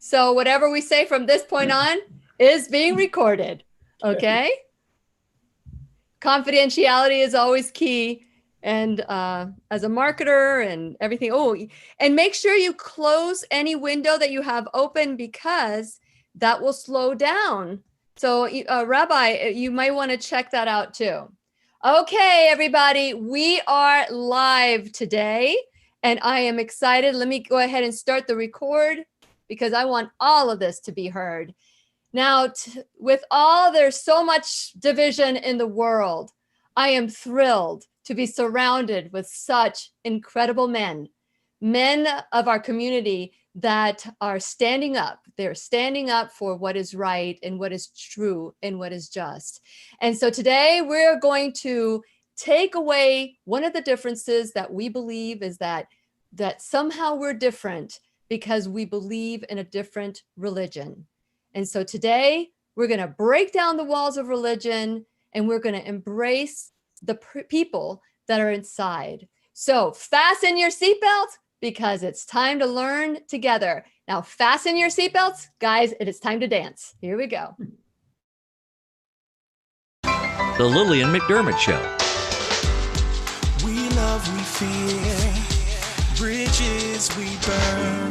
So whatever we say from this point on is being recorded. Okay. Confidentiality is always key. And as a marketer and everything, and make sure you close any window that you have open, because that will slow down. So Rabbi, you might want to check that out too. Okay, everybody, we are live today and I am excited. Let me go ahead and start the record because I want all of this to be heard. Now, there's so much division in the world. I am thrilled to be surrounded with such incredible men of our community that are standing up. They're standing up for what is right and what is true and what is just. And so today we're going to take away one of the differences that we believe is that somehow we're different because we believe in a different religion. And so today we're going to break down the walls of religion and we're going to embrace the people that are inside. So fasten your seatbelts because it's time to learn together. Now fasten your seatbelts, guys, it is time to dance. Here we go. The Lillian McDermott Show. We love, we fear, bridges we burn,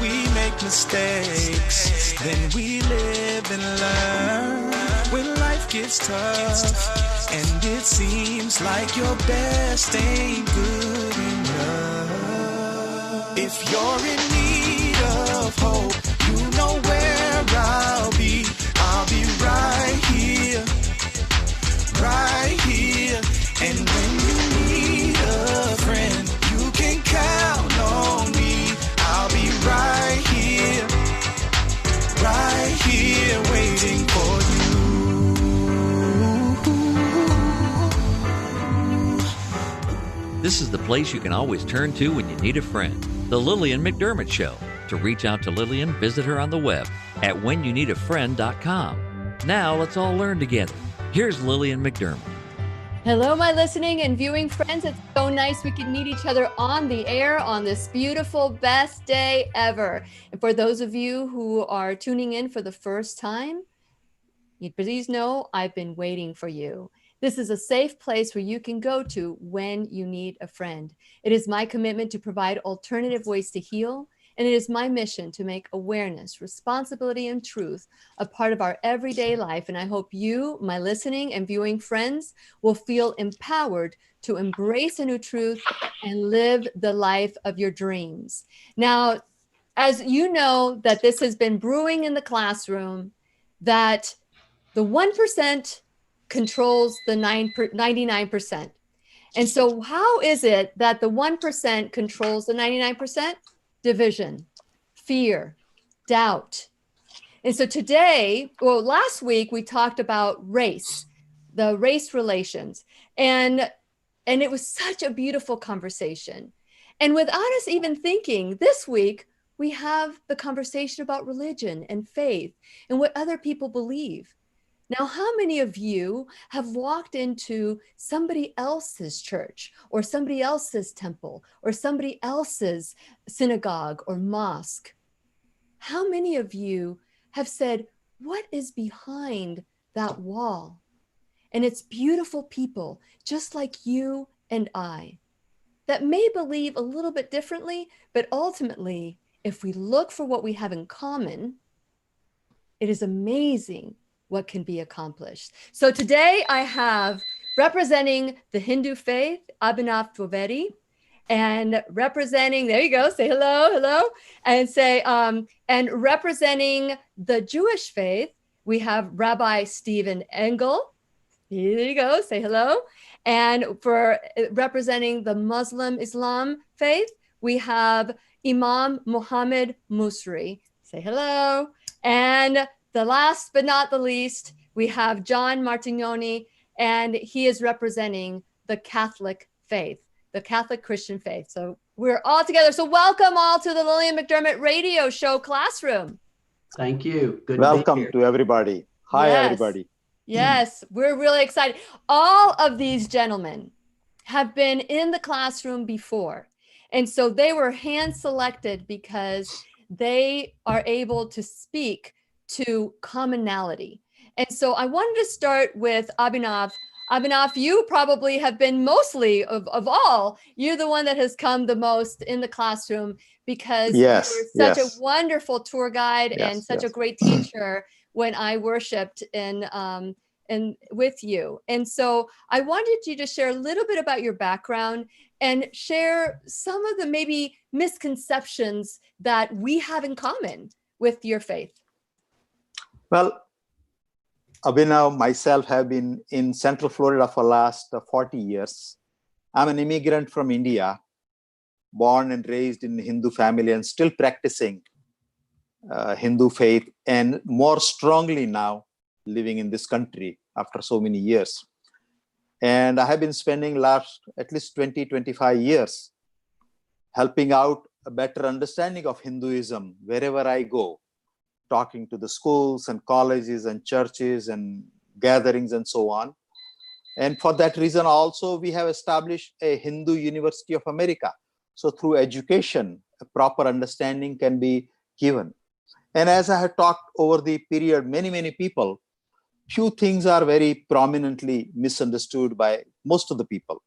we make mistakes, then we live and learn. When life gets tough and it seems like your best ain't good enough. If you're in need of hope, you know where I'll be. I'll be right here, right here. And when you need a friend, you can count on me. I'll be right here, waiting for you. This is the place you can always turn to when you need a friend. The Lillian McDermott Show. To reach out to Lillian, visit her on the web at whenyouneedafriend.com. Now let's all learn together. Here's Lillian McDermott. Hello, my listening and viewing friends. It's so nice we can meet each other on the air on this beautiful, best day ever. And for those of you who are tuning in for the first time, please know I've been waiting for you. This is a safe place where you can go to when you need a friend. It is my commitment to provide alternative ways to heal, and it is my mission to make awareness, responsibility, and truth a part of our everyday life. And I hope you, my listening and viewing friends, will feel empowered to embrace a new truth and live the life of your dreams. Now, as you know, that this has been brewing in the classroom, that the 1% controls the 99%. And so how is it that the 1% controls the 99%? Division, fear, doubt. And so last week we talked about race, the race relations, and it was such a beautiful conversation. And without us even thinking, this week we have the conversation about religion and faith and what other people believe. Now, how many of you have walked into somebody else's church or somebody else's temple or somebody else's synagogue or mosque? How many of you have said, what is behind that wall? And it's beautiful people just like you and I that may believe a little bit differently, but ultimately, if we look for what we have in common, it is amazing what can be accomplished. So today I have representing the Hindu faith, Abhinav Dwivedi, and representing, there you go, say hello, and say, and representing the Jewish faith, we have Rabbi Steve Engel. Here you go, say hello. And for representing the Muslim Islam faith, we have Imam Muhammad Musri. Say hello. And the last but not the least, we have John Martignoni, and he is representing the Catholic faith, the Catholic Christian faith. So we're all together. So welcome all to the Lillian McDermott radio show classroom. Thank you. Good Welcome to everybody. Hi, Yes. everybody. Yes, we're really excited. All of these gentlemen have been in the classroom before. And so they were hand selected because they are able to speak to commonality. And so I wanted to start with Abhinav. Abhinav, you probably have been mostly of all, you're the one that has come the most in the classroom because you were Yes, such a yes, wonderful tour guide and yes, such a yes. great teacher when I worshiped in with you. And so I wanted you to share a little bit about your background and share some of the maybe misconceptions that we have in common with your faith. Well, Abhinav, myself have been in Central Florida for last 40 years. I'm an immigrant from India, born and raised in a Hindu family and still practicing Hindu faith, and more strongly now living in this country after so many years. And I have been spending last at least 25 years helping out a better understanding of Hinduism wherever I go, talking to the schools and colleges and churches and gatherings and so on. And for that reason also, we have established a Hindu University of America. So through education, a proper understanding can be given. And as I had talked over the period, many people, few things are very prominently misunderstood by most of the people.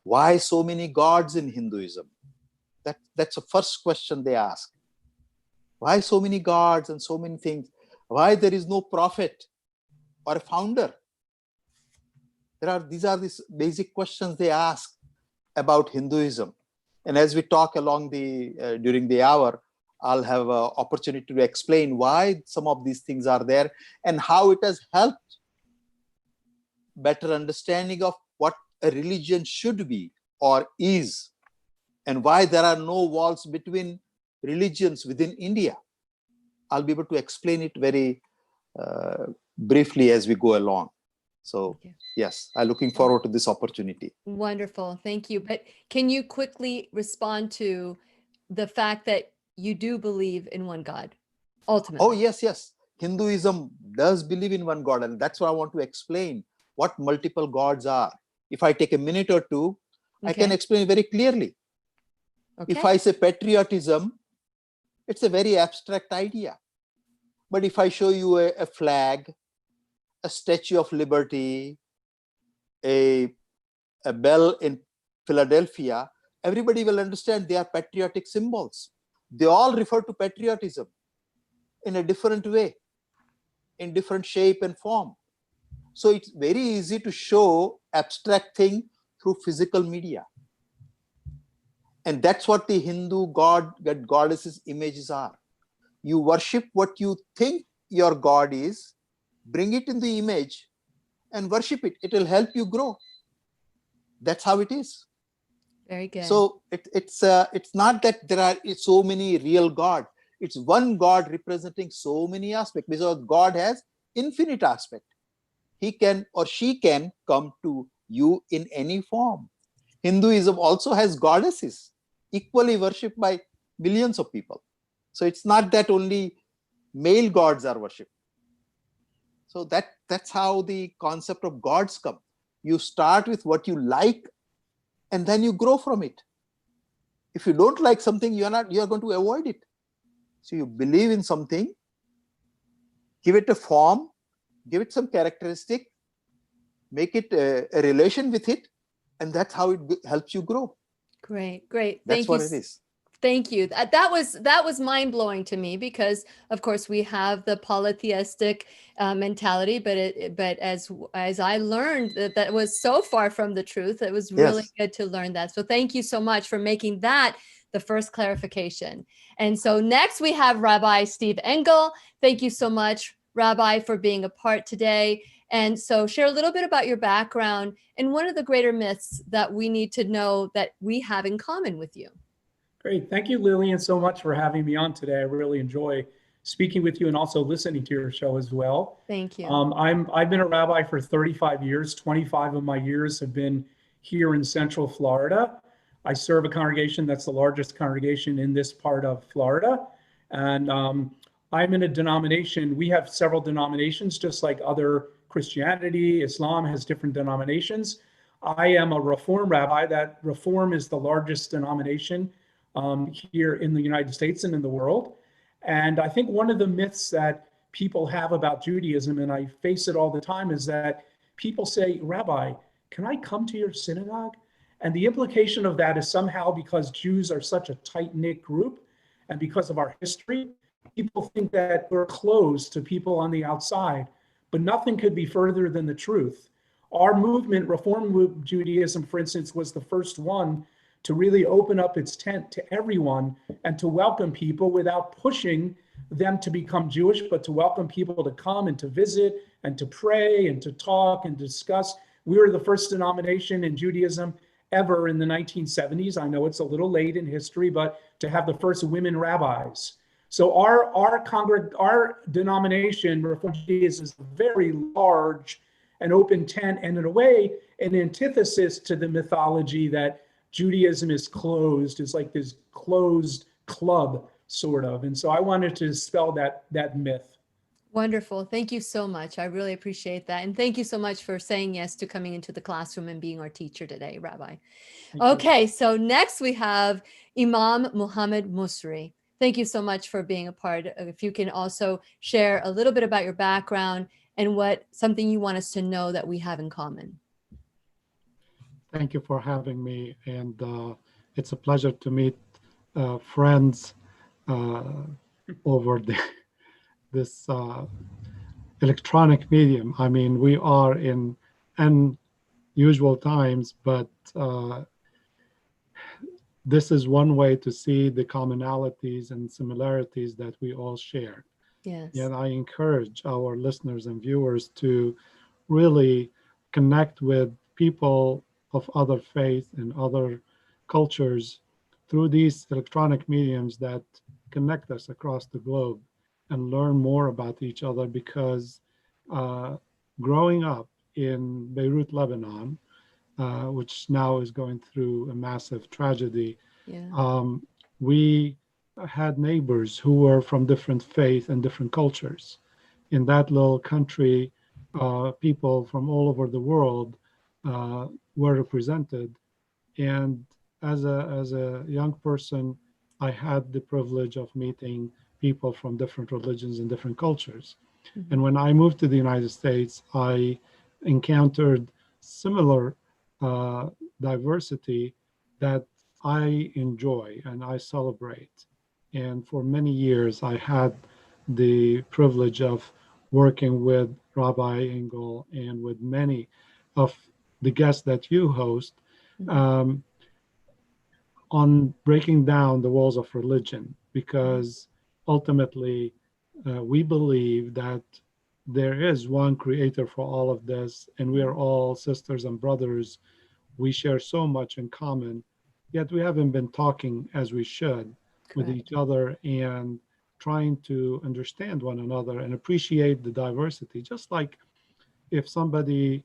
Why so many gods in Hinduism? That's the first question they ask. Why so many gods and so many things? Why there is no prophet or a founder? These are these basic questions they ask about Hinduism. And as we talk along during the hour, I'll have an opportunity to explain why some of these things are there and how it has helped better understanding of what a religion should be or is, and why there are no walls between religions within India. I'll be able to explain it very briefly as we go along. So yes, I'm looking forward to this opportunity. Wonderful. Thank you. But can you quickly respond to the fact that you do believe in one God, ultimately? Oh, yes. Hinduism does believe in one God, and that's why I want to explain what multiple gods are. If I take a minute or two, I can explain very clearly. If I say patriotism, it's a very abstract idea. But if I show you a flag, a Statue of Liberty, a bell in Philadelphia, everybody will understand they are patriotic symbols. They all refer to patriotism in a different way, in different shape and form. So it's very easy to show abstract thing through physical media. And that's what the Hindu goddesses images are. You worship what you think your God is, bring it in the image and worship it. It will help you grow. That's how it is. Very good. So it's not that there are so many real gods. It's one God representing so many aspects, because God has infinite aspect. He can or she can come to you in any form. Hinduism also has goddesses, equally worshipped by millions of people. So it's not that only male gods are worshipped. So that's how the concept of gods come. You start with what you like, and then you grow from it. If you don't like something, you're going to avoid it. So you believe in something, give it a form, give it some characteristic, make it a relation with it, and that's how it helps you grow. Great. That's what it is. Thank you. That was mind-blowing to me, because of course we have the polytheistic mentality, but as I learned that was so far from the truth. It was really good to learn that. So thank you so much for making that the first clarification. And so next we have Rabbi Steve Engel. Thank you so much, Rabbi, for being a part today. And so share a little bit about your background and one of the greater myths that we need to know that we have in common with you. Great. Thank you, Lillian, so much for having me on today. I really enjoy speaking with you and also listening to your show as well. Thank you. I've been a rabbi for 35 years. 25 of my years have been here in Central Florida. I serve a congregation that's the largest congregation in this part of Florida. And I'm in a denomination. We have several denominations, just like other Christianity. Islam has different denominations. I am a Reform rabbi. That Reform is the largest denomination here in the United States and in the world. And I think one of the myths that people have about Judaism, and I face it all the time, is that people say, Rabbi, can I come to your synagogue? And the implication of that is somehow because Jews are such a tight-knit group and because of our history, people think that we're closed to people on the outside, but nothing could be further than the truth. Our movement, Reform Judaism, for instance, was the first one to really open up its tent to everyone and to welcome people without pushing them to become Jewish, but to welcome people to come and to visit and to pray and to talk and discuss. We were the first denomination in Judaism ever in the 1970s. I know it's a little late in history, but to have the first women rabbis. So our denomination, Reform Judaism, is a very large and open tent, and in a way, an antithesis to the mythology that Judaism is closed. It's like this closed club, sort of. And so I wanted to dispel that myth. Wonderful. Thank you so much. I really appreciate that. And thank you so much for saying yes to coming into the classroom and being our teacher today, Rabbi. Okay, so next we have Imam Muhammad Musri. Thank you so much for being a part. If you can also share a little bit about your background and something you want us to know that we have in common. Thank you for having me. And it's a pleasure to meet friends over this electronic medium. I mean, we are in unusual times, but this is one way to see the commonalities and similarities that we all share. Yes. And I encourage our listeners and viewers to really connect with people of other faiths and other cultures through these electronic mediums that connect us across the globe and learn more about each other, because growing up in Beirut, Lebanon, which now is going through a massive tragedy, we had neighbors who were from different faiths and different cultures. In that little country, people from all over the world were represented. And as a young person, I had the privilege of meeting people from different religions and different cultures. Mm-hmm. And when I moved to the United States, I encountered similar diversity that I enjoy and I celebrate. And for many years, I had the privilege of working with Rabbi Engel and with many of the guests that you host, on breaking down the walls of religion, because ultimately we believe that there is one creator for all of this, and we are all sisters and brothers. We share so much in common, yet we haven't been talking as we should. Correct. With each other and trying to understand one another and appreciate the diversity. Just like if somebody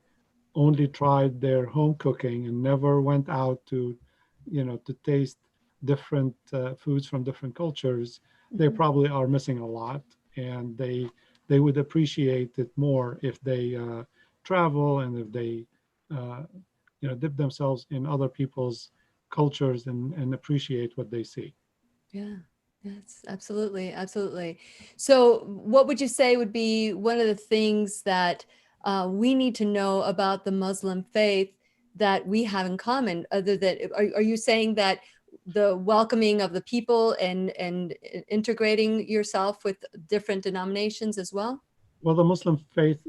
only tried their home cooking and never went out to taste different foods from different cultures, they probably are missing a lot, and they would appreciate it more if they travel and if they dip themselves in other people's cultures and appreciate what they see. Yeah, that's absolutely. So what would you say would be one of the things that we need to know about the Muslim faith that we have in common? Other than, are you saying that the welcoming of the people and integrating yourself with different denominations as well? Well, the Muslim faith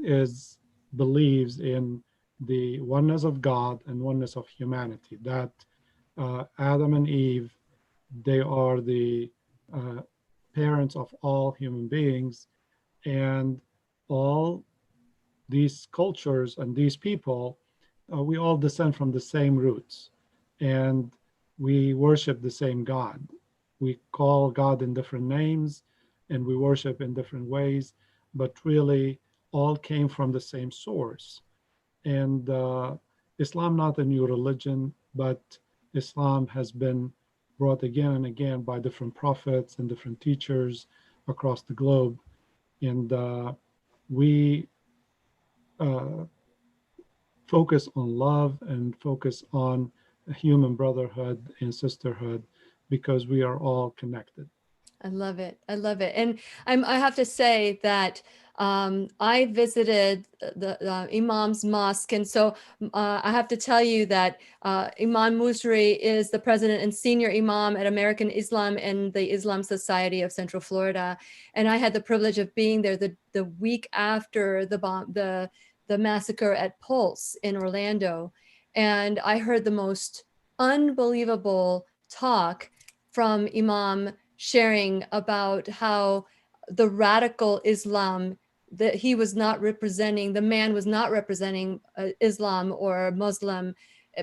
believes in the oneness of God and oneness of humanity, that Adam and Eve, they are the parents of all human beings, and all these cultures and these people, we all descend from the same roots, and we worship the same God. We call God in different names, and we worship in different ways, but really all came from the same source. And Islam, not a new religion, but Islam has been brought again and again by different prophets and different teachers across the globe. And we focus on love and focus on human brotherhood and sisterhood, because we are all connected. I love it. I love it. And I have to say that I visited the Imam's mosque. And so I have to tell you that Imam Musri is the president and senior Imam at American Islam and the Islam Society of Central Florida. And I had the privilege of being there the week after the massacre at Pulse in Orlando. And I heard the most unbelievable talk from Imam sharing about how the radical Islam that he was not representing, the man was not representing Islam or Muslim,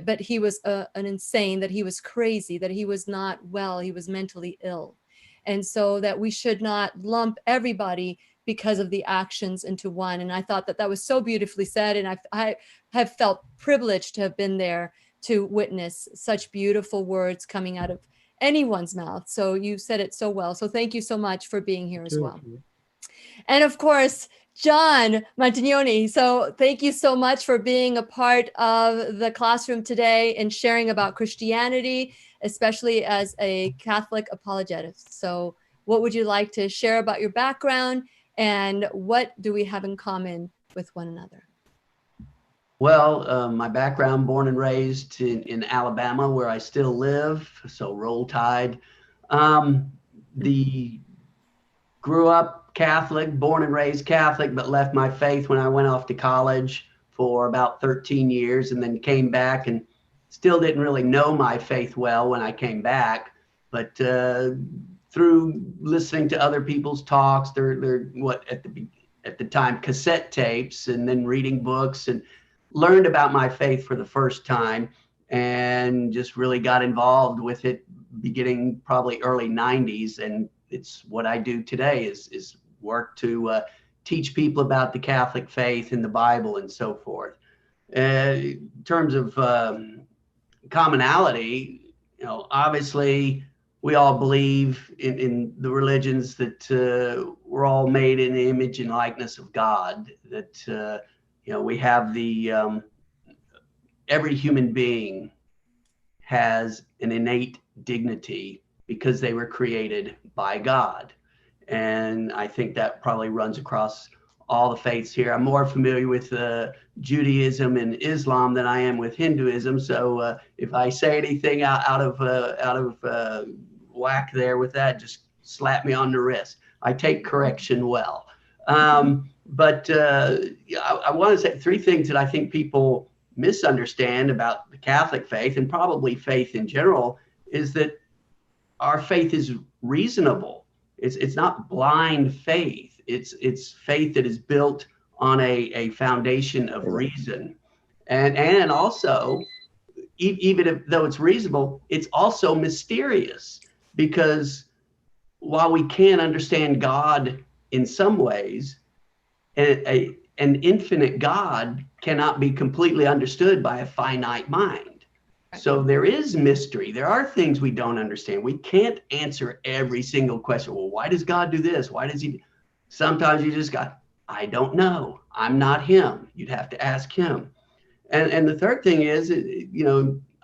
but he was an insane, that he was crazy, that he was not well, he was mentally ill. And so that we should not lump everybody because of the actions into one. And I thought that that was so beautifully said. And I have felt privileged to have been there to witness such beautiful words coming out of anyone's mouth. So you said it so well. So thank you so much for being here as well. And of course, John Martignoni. So thank you so much for being a part of the classroom today and sharing about Christianity, especially as a Catholic apologetist. So what would you like to share about your background and what do we have in common with one another? Well, my background, born and raised in Alabama, where I still live, so Roll Tide. Grew up Catholic, born and raised Catholic, but left my faith when I went off to college for about 13 years and then came back and still didn't really know my faith well when I came back. But through listening to other people's talks, they're what at the time cassette tapes, and then reading books, and learned about my faith for the first time and just really got involved with it beginning probably early 90s. And it's what I do today is work to teach people about the Catholic faith and the Bible and so forth. In terms of commonality, obviously we all believe in the religions that we're all made in the image and likeness of God, that we have every human being has an innate dignity because they were created by God. And I think that probably runs across all the faiths here. I'm more familiar with Judaism and Islam than I am with Hinduism. So if I say anything out of whack there with that, just slap me on the wrist. I take correction well. But I want to say three things that I think people misunderstand about the Catholic faith, and probably faith in general, is that our faith is reasonable. It's not blind faith. It's faith that is built on a foundation of reason. And also, even though it's reasonable, it's also mysterious, because while we can understand God in some ways, an infinite God cannot be completely understood by a finite mind. So there is mystery. There are things we don't understand. We can't answer every single question. Well, why does God do this? Why does he? Sometimes you just got, I don't know. I'm not him. You'd have to ask him. And the third thing is,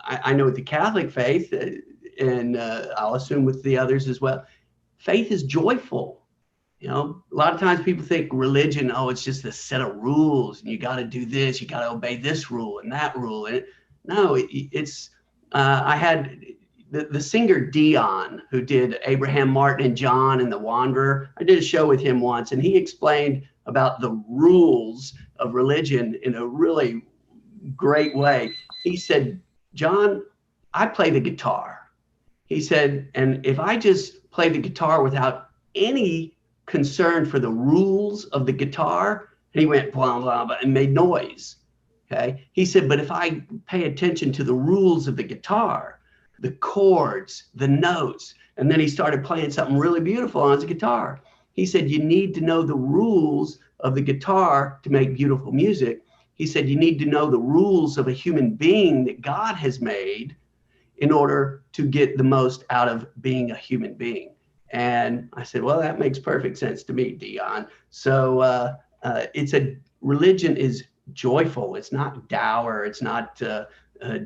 I know with the Catholic faith, and I'll assume with the others as well, faith is joyful. A lot of times people think religion, it's just a set of rules and you got to do this, you got to obey this rule and that rule. And I had the singer Dion, who did Abraham, Martin, and John and The Wanderer. I did a show with him once, and he explained about the rules of religion in a really great way. He said, John, I play the guitar. He said, and if I just play the guitar without any concern for the rules of the guitar, and he went blah, blah, blah, and made noise. Okay. He said, but if I pay attention to the rules of the guitar, the chords, the notes, and then he started playing something really beautiful on his guitar. He said, you need to know the rules of the guitar to make beautiful music. He said, you need to know the rules of a human being that God has made in order to get the most out of being a human being. And I said, well, that makes perfect sense to me, Dion. So religion is joyful. It's not dour. It's not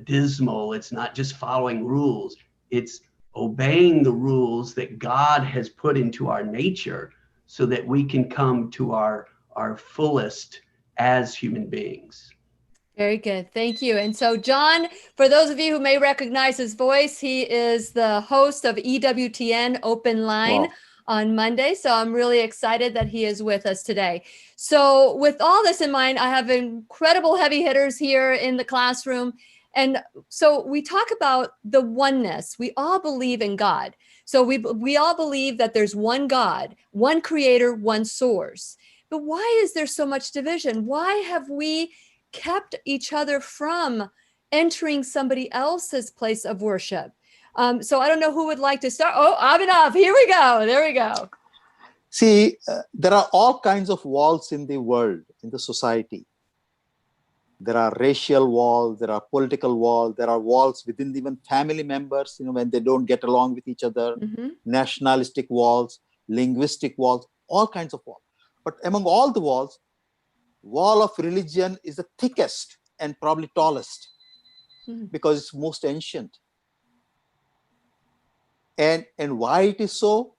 dismal. It's not just following rules. It's obeying the rules that God has put into our nature so that we can come to our fullest as human beings. Very good. Thank you. And so, John, for those of you who may recognize his voice, he is the host of EWTN Open Line on Monday. So I'm really excited that he is with us today. So with all this in mind, I have incredible heavy hitters here in the classroom. And so we talk about the oneness. We all believe in God. So we all believe that there's one God, one creator, one source. But why is there so much division? Why have we kept each other from entering somebody else's place of worship? So I don't know who would like to start. Oh, Abhinav, here we go. There we go. See, there are all kinds of walls in the world, in the society. There are racial walls, there are political walls, there are walls within even family members, when they don't get along with each other, nationalistic walls, linguistic walls, all kinds of walls. But among all the walls, wall of religion is the thickest and probably tallest because it's most ancient. And why it is so?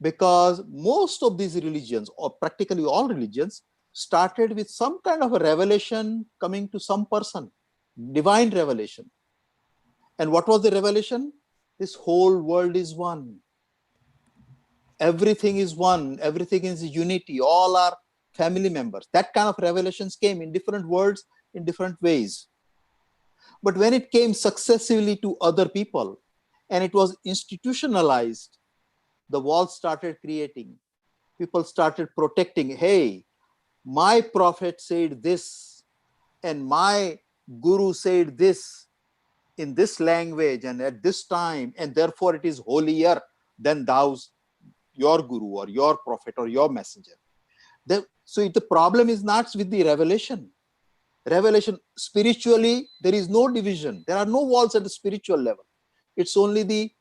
Because most of these religions, or practically all religions, started with some kind of a revelation coming to some person, divine revelation. And what was the revelation? This whole world is one. Everything is one. Everything is unity. All are family members. That kind of revelations came in different words, in different ways. But when it came successively to other people, and it was institutionalized, the walls started creating. People started protecting. Hey, my prophet said this, and my guru said this in this language and at this time, and therefore it is holier than your guru or your prophet or your messenger. So the problem is not with the revelation. Revelation, spiritually, there is no division. There are no walls at the spiritual level. It's only the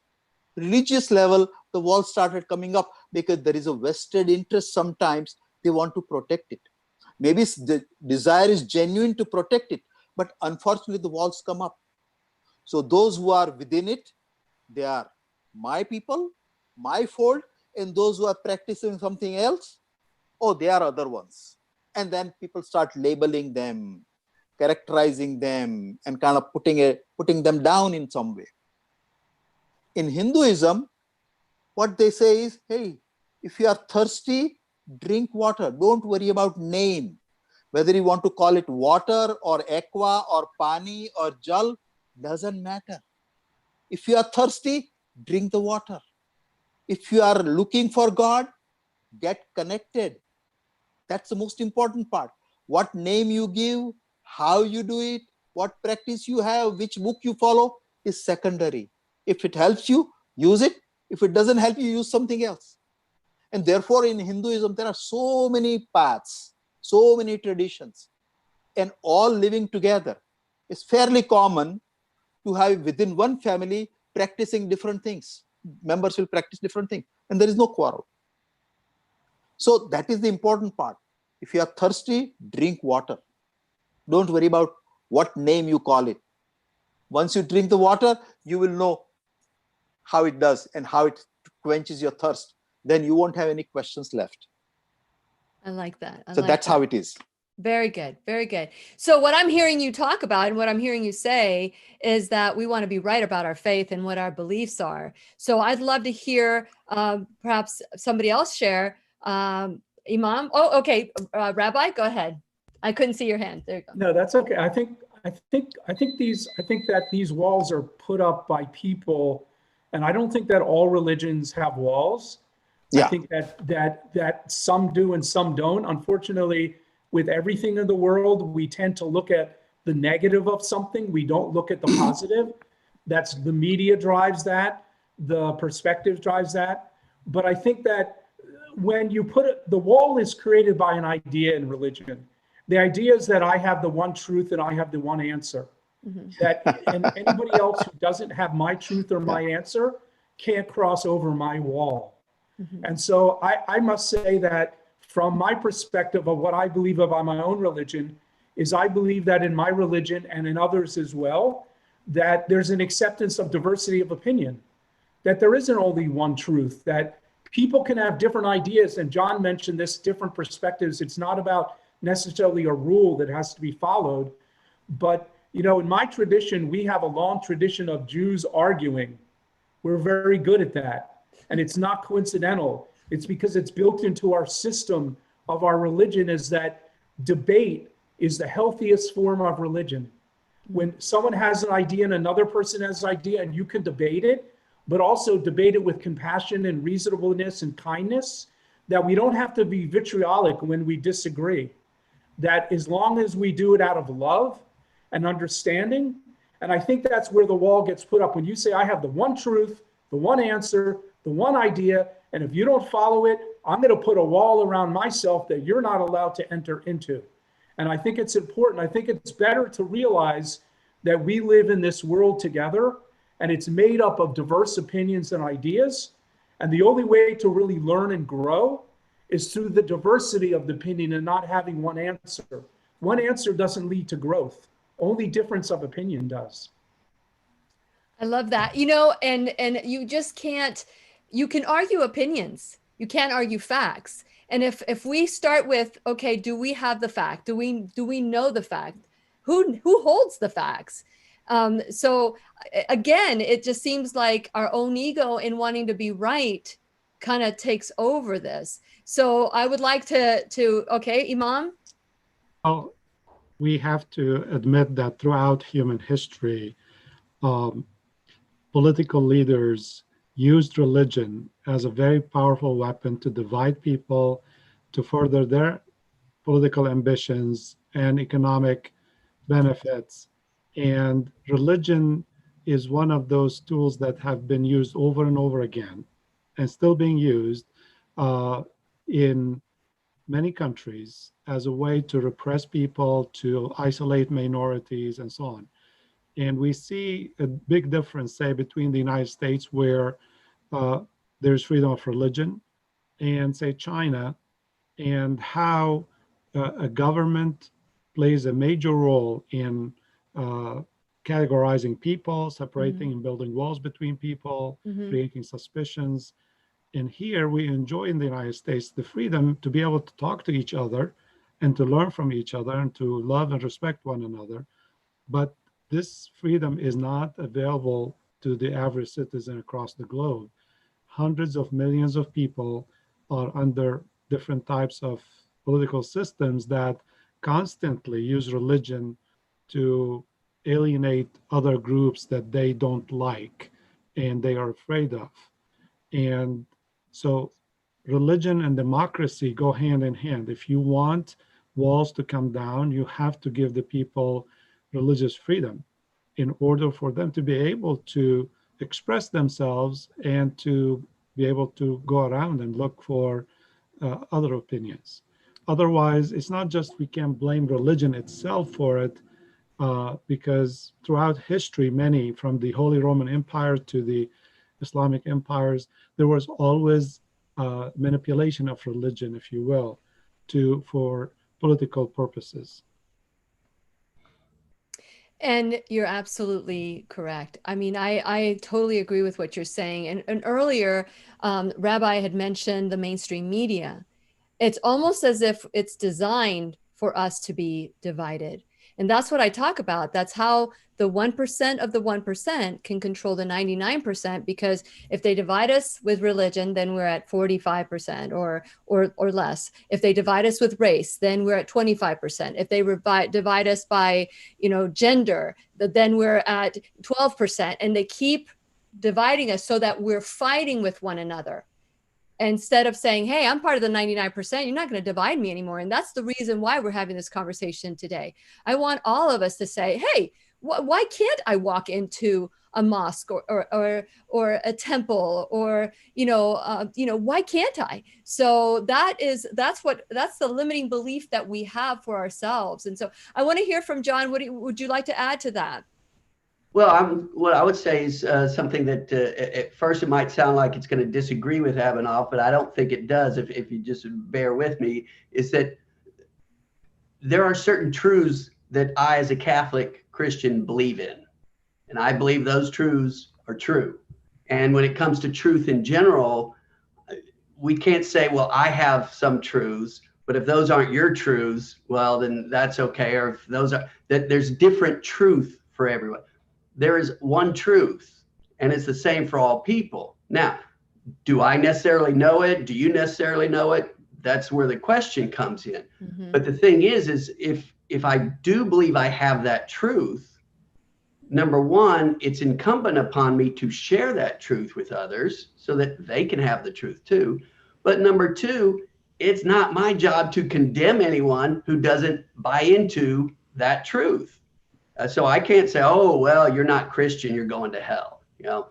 religious level, the walls started coming up because there is a vested interest sometimes. They want to protect it. Maybe the desire is genuine to protect it, but unfortunately the walls come up. So those who are within it, they are my people, my fold, and those who are practicing something else, they are other ones. And then people start labeling them, characterizing them, and kind of putting them down in some way. In Hinduism, what they say is, hey, if you are thirsty, drink water. Don't worry about name. Whether you want to call it water or aqua or pani or jal, doesn't matter. If you are thirsty, drink the water. If you are looking for God, get connected. That's the most important part. What name you give, how you do it, what practice you have, which book you follow is secondary. If it helps you, use it. If it doesn't help you, use something else. And therefore, in Hinduism, there are so many paths, so many traditions, and all living together. It's fairly common to have within one family practicing different things. Members will practice different things, and there is no quarrel. So that is the important part. If you are thirsty, drink water. Don't worry about what name you call it. Once you drink the water, you will know how it does and how it quenches your thirst. Then you won't have any questions left. I like that. So that's how it is. Very good. Very good. So what I'm hearing you talk about and what I'm hearing you say is that we want to be right about our faith and what our beliefs are. So I'd love to hear perhaps somebody else share. Imam. Oh, okay. Rabbi, go ahead. I couldn't see your hand. There you go. No, that's okay. I think that these walls are put up by people, and I don't think that all religions have walls. Yeah. I think that some do and some don't. Unfortunately, with everything in the world, we tend to look at the negative of something. We don't look at the positive. That's the media drives that. The perspective drives that. But I think that when you put it, the wall is created by an idea in religion. The idea is that I have the one truth and I have the one answer. That and anybody else who doesn't have my truth or my answer can't cross over my wall. And so I must say that from my perspective of what I believe about my own religion is I believe that in my religion and in others as well, that there's an acceptance of diversity of opinion. that there isn't only one truth, that people can have different ideas. And John mentioned this, different perspectives. It's not about necessarily a rule that has to be followed. But, you know, in my tradition, we have a long tradition of Jews arguing. We're very good at that. And it's not coincidental. It's because it's built into our system of our religion, is that debate is the healthiest form of religion. When someone has an idea and another person has an idea, and you can debate it, but also debate it with compassion and reasonableness and kindness, that we don't have to be vitriolic when we disagree. That as long as we do it out of love and understanding, and I think that's where the wall gets put up. When you say, I have the one truth, the one answer, the one idea, and if you don't follow it, I'm going to put a wall around myself that you're not allowed to enter into. And I think it's important. I think it's better to realize that we live in this world together, and it's made up of diverse opinions and ideas. And the only way to really learn and grow is through the diversity of the opinion and not having one answer. One answer doesn't lead to growth. Only difference of opinion does. I love that. You know, and you just can't, you can argue opinions. You can't argue facts. And if we start with, okay, do we have the fact? Do we know the fact? Who holds the facts? So again, it just seems like our own ego in wanting to be right kind of takes over this. So I would like to okay, Imam? Well, we have to admit that throughout human history, political leaders used religion as a very powerful weapon to divide people, to further their political ambitions and economic benefits. And religion is one of those tools that have been used over and over again and still being used in many countries as a way to repress people, to isolate minorities, and so on. And we see a big difference, say, between the United States, where there's freedom of religion, and say China, and how a government plays a major role in categorizing people, separating and building walls between people, creating suspicions. And here we enjoy in the United States the freedom to be able to talk to each other and to learn from each other and to love and respect one another. But this freedom is not available to the average citizen across the globe. Hundreds of millions of people are under different types of political systems that constantly use religion to alienate other groups that they don't like and they are afraid of. And so religion and democracy go hand in hand. If you want walls to come down, you have to give the people religious freedom in order for them to be able to express themselves and to be able to go around and look for other opinions. Otherwise, it's not just we can't blame religion itself for it, because throughout history, many, from the Holy Roman Empire to the Islamic empires, there was always manipulation of religion, if you will, for political purposes. And you're absolutely correct. I mean, I totally agree with what you're saying. And earlier, Rabbi had mentioned the mainstream media. It's almost as if it's designed for us to be divided. And that's what I talk about. That's how the 1% of the 1% can control the 99%, because if they divide us with religion, then we're at 45% or less. If they divide us with race, then we're at 25%. If they divide us by, gender, then we're at 12%. And they keep dividing us so that we're fighting with one another. Instead of saying, hey, I'm part of the 99%, you're not going to divide me anymore. And that's the reason why we're having this conversation today. I want all of us to say, hey, why can't I walk into a mosque or a temple or, why can't I? So that's the limiting belief that we have for ourselves. And so I want to hear from John. Would you like to add to that? Well, what I would say is something that at first it might sound like it's going to disagree with Abhinav, but I don't think it does, if you just bear with me, is that there are certain truths that I, as a Catholic Christian, believe in. And I believe those truths are true. And when it comes to truth in general, we can't say, well, I have some truths, but if those aren't your truths, well, then that's okay. Or if those are, that there's different truth for everyone. There is one truth, and it's the same for all people. Now, do I necessarily know it? Do you necessarily know it? That's where the question comes in. Mm-hmm. But the thing is if I do believe I have that truth, number one, it's incumbent upon me to share that truth with others so that they can have the truth too. But number two, it's not my job to condemn anyone who doesn't buy into that truth. So I can't say, oh, well, you're not Christian, you're going to hell.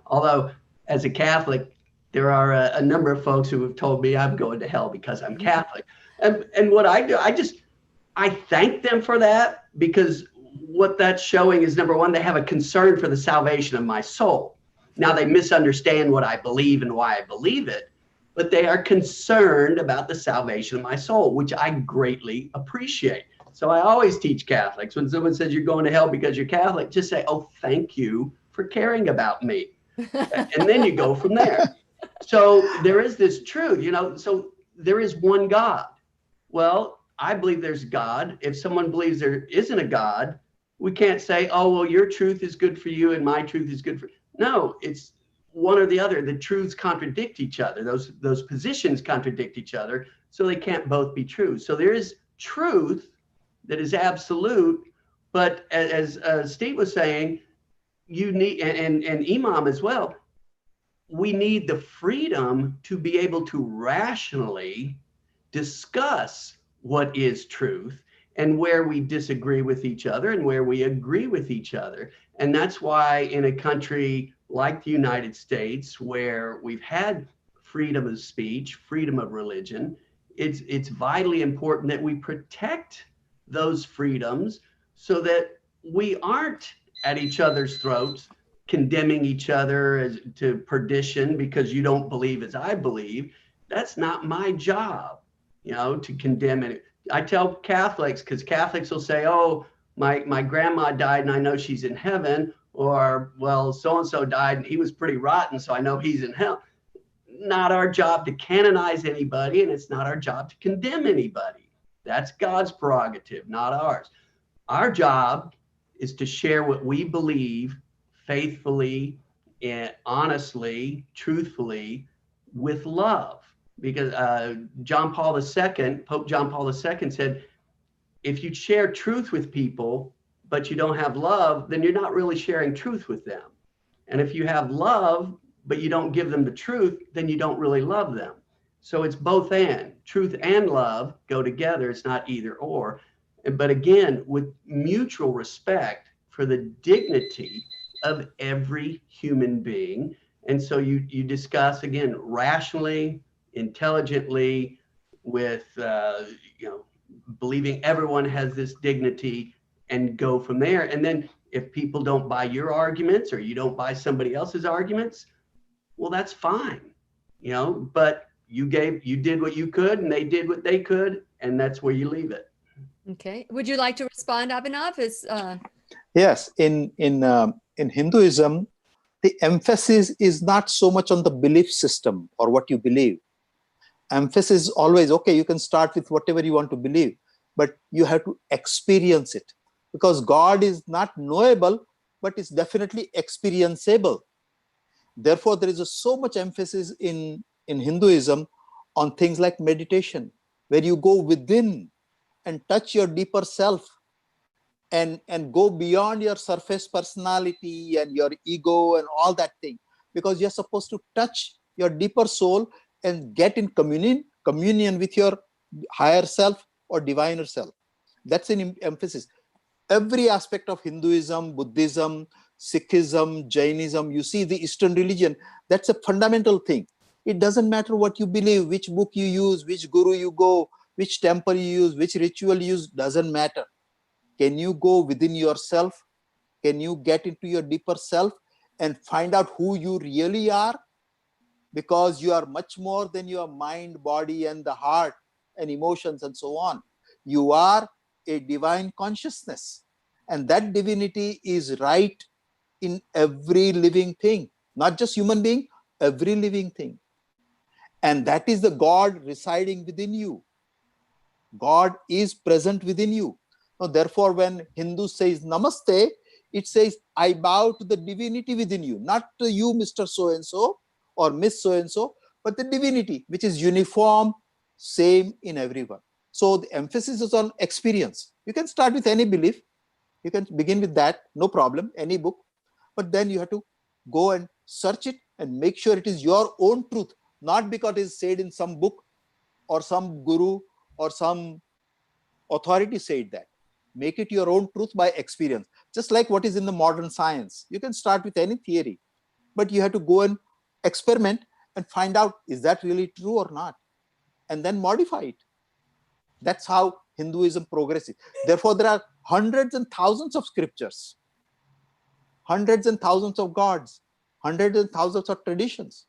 Although as a Catholic, there are a number of folks who have told me I'm going to hell because I'm Catholic. And what I do, I thank them for that, because what that's showing is, number one, they have a concern for the salvation of my soul. Now, they misunderstand what I believe and why I believe it, but they are concerned about the salvation of my soul, which I greatly appreciate. So I always teach Catholics, when someone says you're going to hell because you're Catholic, just say, oh, thank you for caring about me. And then you go from there. So there is this truth, so there is one God. Well, I believe there's God. If someone believes there isn't a God, we can't say, oh, well, your truth is good for you and my truth is good for you. No, it's one or the other. The truths contradict each other. Those positions contradict each other, so they can't both be true. So there is truth that is absolute, but as Steve was saying, you need, and Imam as well, we need the freedom to be able to rationally discuss what is truth and where we disagree with each other and where we agree with each other. And that's why in a country like the United States, where we've had freedom of speech, freedom of religion, it's vitally important that we protect those freedoms so that we aren't at each other's throats, condemning each other to perdition because you don't believe as I believe. That's not my job, to condemn it. I tell Catholics, because Catholics will say, oh, my grandma died and I know she's in heaven, or, well, so-and-so died and he was pretty rotten, so I know he's in hell. Not our job to canonize anybody, and it's not our job to condemn anybody. That's God's prerogative, not ours. Our job is to share what we believe faithfully and honestly, truthfully, with love. Because Pope John Paul II said, if you share truth with people, but you don't have love, then you're not really sharing truth with them. And if you have love, but you don't give them the truth, then you don't really love them. So it's both and. Truth and love go together. It's not either or. But again, with mutual respect for the dignity of every human being. And so you discuss, again, rationally, intelligently, with believing everyone has this dignity, and go from there. And then if people don't buy your arguments or you don't buy somebody else's arguments, well, that's fine, but you did what you could and they did what they could, and that's where you leave it. Okay. Would you like to respond, Abhinav? Yes. In Hinduism, the emphasis is not so much on the belief system or what you believe. Emphasis is always, okay, you can start with whatever you want to believe, but you have to experience it, because God is not knowable, but is definitely experienceable. Therefore, there is so much emphasis in Hinduism on things like meditation, where you go within and touch your deeper self and go beyond your surface personality and your ego and all that thing, because you're supposed to touch your deeper soul and get in communion with your higher self or diviner self. That's an emphasis. Every aspect of Hinduism, Buddhism, Sikhism, Jainism, you see the Eastern religion, that's a fundamental thing. It doesn't matter what you believe, which book you use, which guru you go, which temple you use, which ritual you use, doesn't matter. Can you go within yourself? Can you get into your deeper self and find out who you really are? Because you are much more than your mind, body, and the heart and emotions and so on. You are a divine consciousness, and that divinity is right in every living thing, not just human being, every living thing. And that is the God residing within you. God is present within you. Now, therefore, when Hindu says namaste, it says, I bow to the divinity within you, not to you, Mr. So-and-so or Miss So-and-so, but the divinity, which is uniform, same in everyone. So the emphasis is on experience. You can start with any belief. You can begin with that, no problem, any book. But then you have to go and search it and make sure it is your own truth, not because it is said in some book or some guru or some authority said that. Make it your own truth by experience. Just like what is in the modern science. You can start with any theory, but you have to go and experiment and find out, is that really true or not? And then modify it. That's how Hinduism progresses. Therefore, there are hundreds and thousands of scriptures, hundreds and thousands of gods, hundreds and thousands of traditions.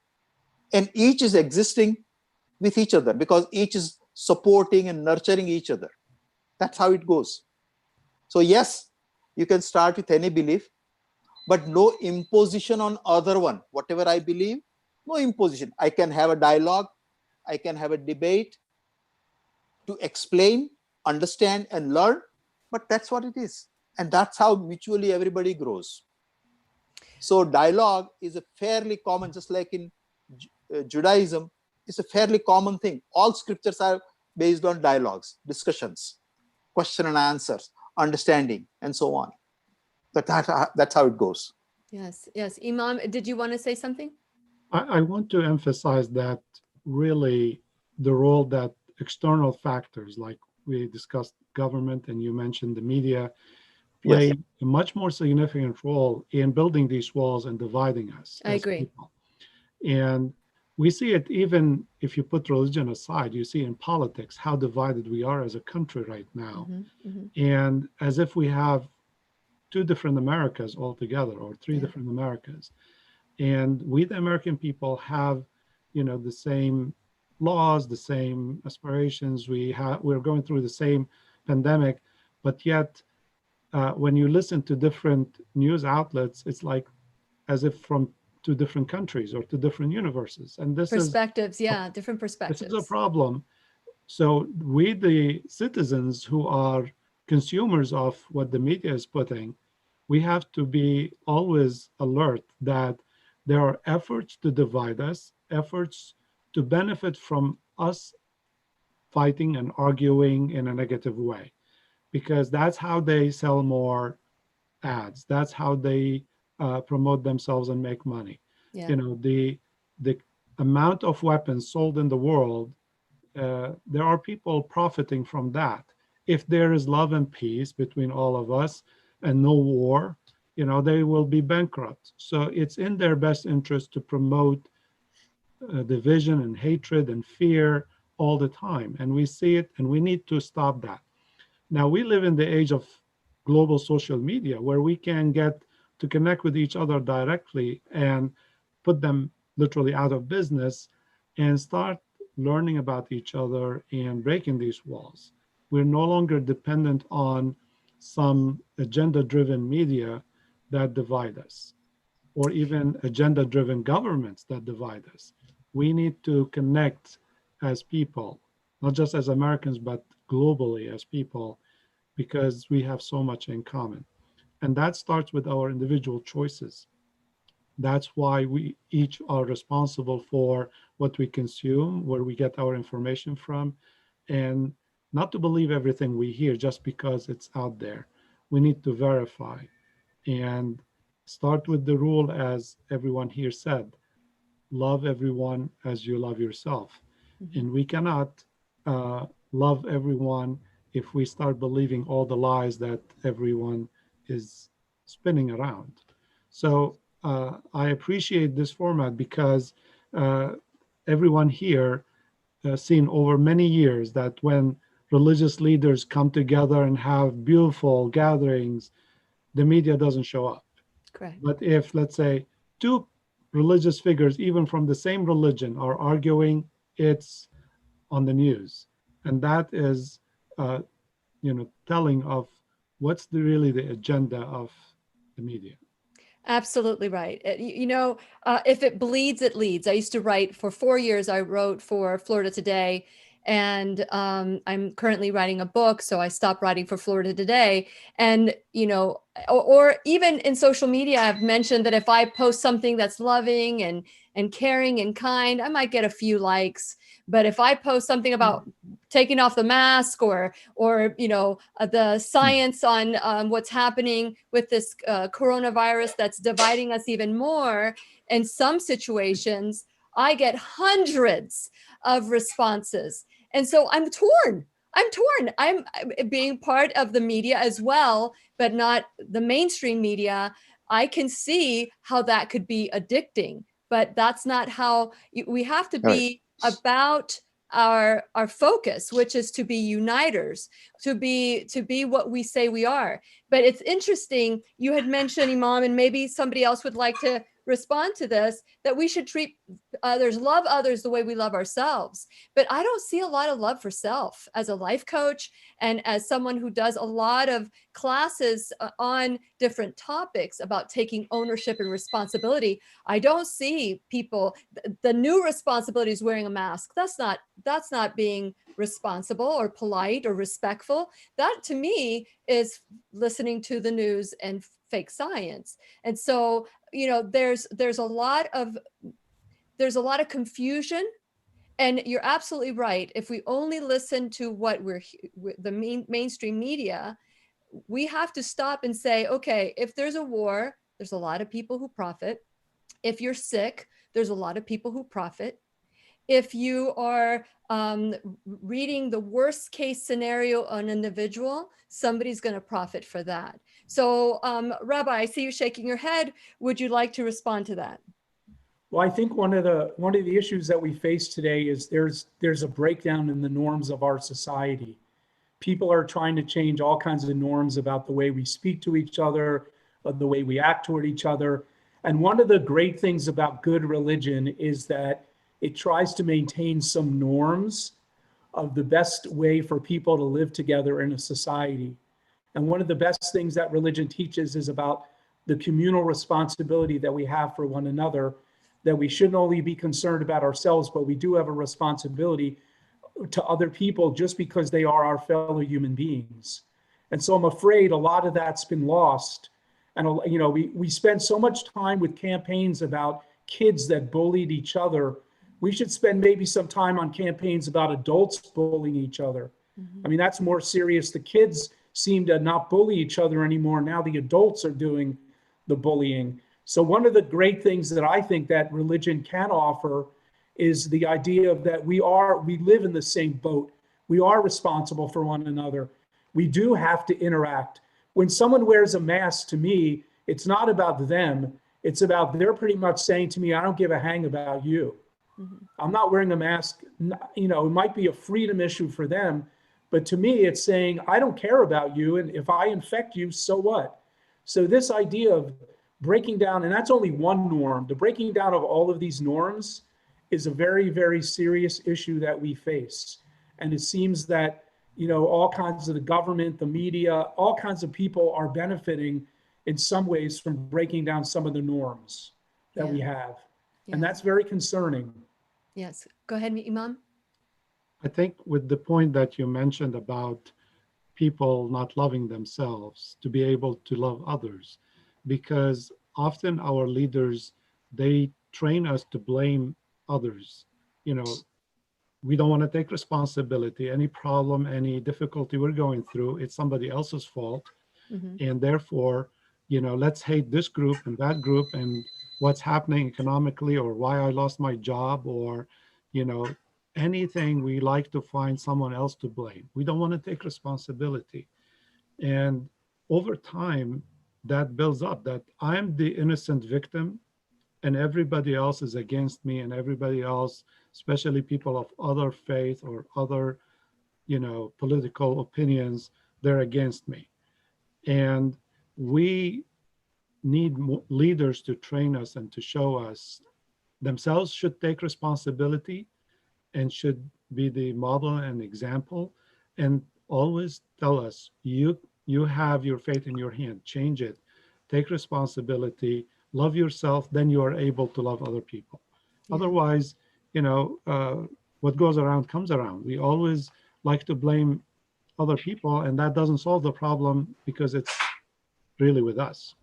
And each is existing with each other because each is supporting and nurturing each other. That's how it goes. So yes, you can start with any belief, but no imposition on other one. Whatever I believe, no imposition. I can have a dialogue, I can have a debate to explain, understand, and learn, but that's what it is. And that's how mutually everybody grows. So dialogue is a fairly common, just like in Judaism, it's a fairly common thing. All scriptures are based on dialogues, discussions, question and answers, understanding, and so on. But that's how it goes. Yes, yes. Imam, did you want to say something? I want to emphasize that really the role that external factors, like we discussed government and you mentioned the media, play Yes. a much more significant role in building these walls and dividing us I as agree. people. And we see it even if you put religion aside, you see in politics how divided we are as a country right now. And as if we have two different Americas altogether, or three different Americas. And we, the American people, have, the same laws, the same aspirations. We're going through the same pandemic, but yet when you listen to different news outlets, it's like as if from two different countries or two different universes. And this Perspectives, different This perspectives. is a problem. So we, the citizens who are consumers of what the media is putting, we have to be always alert that there are efforts to divide us, efforts to benefit from us fighting and arguing in a negative way, because that's how they sell more ads. That's how they promote themselves and make money. Yeah. The amount of weapons sold in the world, there are people profiting from that. If there is love and peace between all of us and no war, they will be bankrupt. So it's in their best interest to promote division and hatred and fear all the time. And we see it, and we need to stop that. Now, we live in the age of global social media where we can get to connect with each other directly and put them literally out of business and start learning about each other and breaking these walls. We're no longer dependent on some agenda-driven media that divide us, or even agenda-driven governments that divide us. We need to connect as people, not just as Americans, but globally as people, because we have so much in common. And that starts with our individual choices. That's why we each are responsible for what we consume, where we get our information from, and not to believe everything we hear just because it's out there. We need to verify and start with the rule, as everyone here said, love everyone as you love yourself. And we cannot love everyone if we start believing all the lies that everyone is spinning around. So I appreciate this format because everyone here seen over many years that when religious leaders come together and have beautiful gatherings, the media doesn't show up. Correct. But if, let's say, two religious figures, even from the same religion, are arguing, it's on the news. And that is, telling of what's really the agenda of the media. Absolutely right. If it bleeds, it leads. I used to write for 4 years. I wrote for Florida Today, and I'm currently writing a book. So I stopped writing for Florida Today. And, or even in social media, I've mentioned that if I post something that's loving and caring and kind, I might get a few likes. But if I post something about taking off the mask or the science on what's happening with this coronavirus that's dividing us even more, in some situations I get hundreds of responses, and so I'm being part of the media as well, but not the mainstream media. I can see how that could be addicting, but that's not how we have to Right. be about our focus, which is to be uniters, to be what we say we are. But it's interesting, you had mentioned, Imam, and maybe somebody else would like to respond to this, that we should treat love others the way we love ourselves. But I don't see a lot of love for self as a life coach and as someone who does a lot of classes on different topics about taking ownership and responsibility. I don't see people, the new responsibility is wearing a mask. That's not being responsible or polite or respectful. That to me is listening to the news and fake science. And so, there's a lot of confusion. And you're absolutely right. If we only listen to what the mainstream media, we have to stop and say, okay, if there's a war, there's a lot of people who profit. If you're sick, there's a lot of people who profit. If you are reading the worst case scenario on an individual, somebody's going to profit for that. So, Rabbi, I see you shaking your head. Would you like to respond to that? Well, I think one of the issues that we face today is there's a breakdown in the norms of our society. People are trying to change all kinds of norms about the way we speak to each other, the way we act toward each other. And one of the great things about good religion is that it tries to maintain some norms of the best way for people to live together in a society. And one of the best things that religion teaches is about the communal responsibility that we have for one another, that we shouldn't only be concerned about ourselves, but we do have a responsibility to other people just because they are our fellow human beings. And so I'm afraid a lot of that's been lost. And we spend so much time with campaigns about kids that bullied each other. We should spend maybe some time on campaigns about adults bullying each other. Mm-hmm. I mean, that's more serious. The kids seem to not bully each other anymore. Now the adults are doing the bullying. So one of the great things that I think that religion can offer is the idea of that we live in the same boat. We are responsible for one another. We do have to interact. When someone wears a mask, to me, it's not about them. It's about, they're pretty much saying to me, I don't give a hang about you. Mm-hmm. I'm not wearing a mask. It might be a freedom issue for them, but to me, it's saying, I don't care about you. And if I infect you, so what? So this idea of breaking down, and that's only one norm, the breaking down of all of these norms is a very, very serious issue that we face. And it seems that, all kinds of the government, the media, all kinds of people are benefiting in some ways from breaking down some of the norms that we have. Yeah. And that's very concerning. Yes. Go ahead, Imam. I think with the point that you mentioned about people not loving themselves, to be able to love others, because often our leaders, they train us to blame others. We don't want to take responsibility. Any problem, any difficulty we're going through, it's somebody else's fault. Mm-hmm. And therefore, let's hate this group and that group and what's happening economically, or why I lost my job, or, anything. We like to find someone else to blame. We don't want to take responsibility. And over time, that builds up, that I'm the innocent victim and everybody else is against me, and everybody else, especially people of other faith or other, political opinions, they're against me. And we need leaders to train us and to show us themselves should take responsibility and should be the model and example, and always tell us, you have your faith in your hand, change it. take responsibility, love yourself, then you are able to love other people. Yeah. Otherwise, what goes around comes around. We always like to blame other people, and that doesn't solve the problem because it's really with us.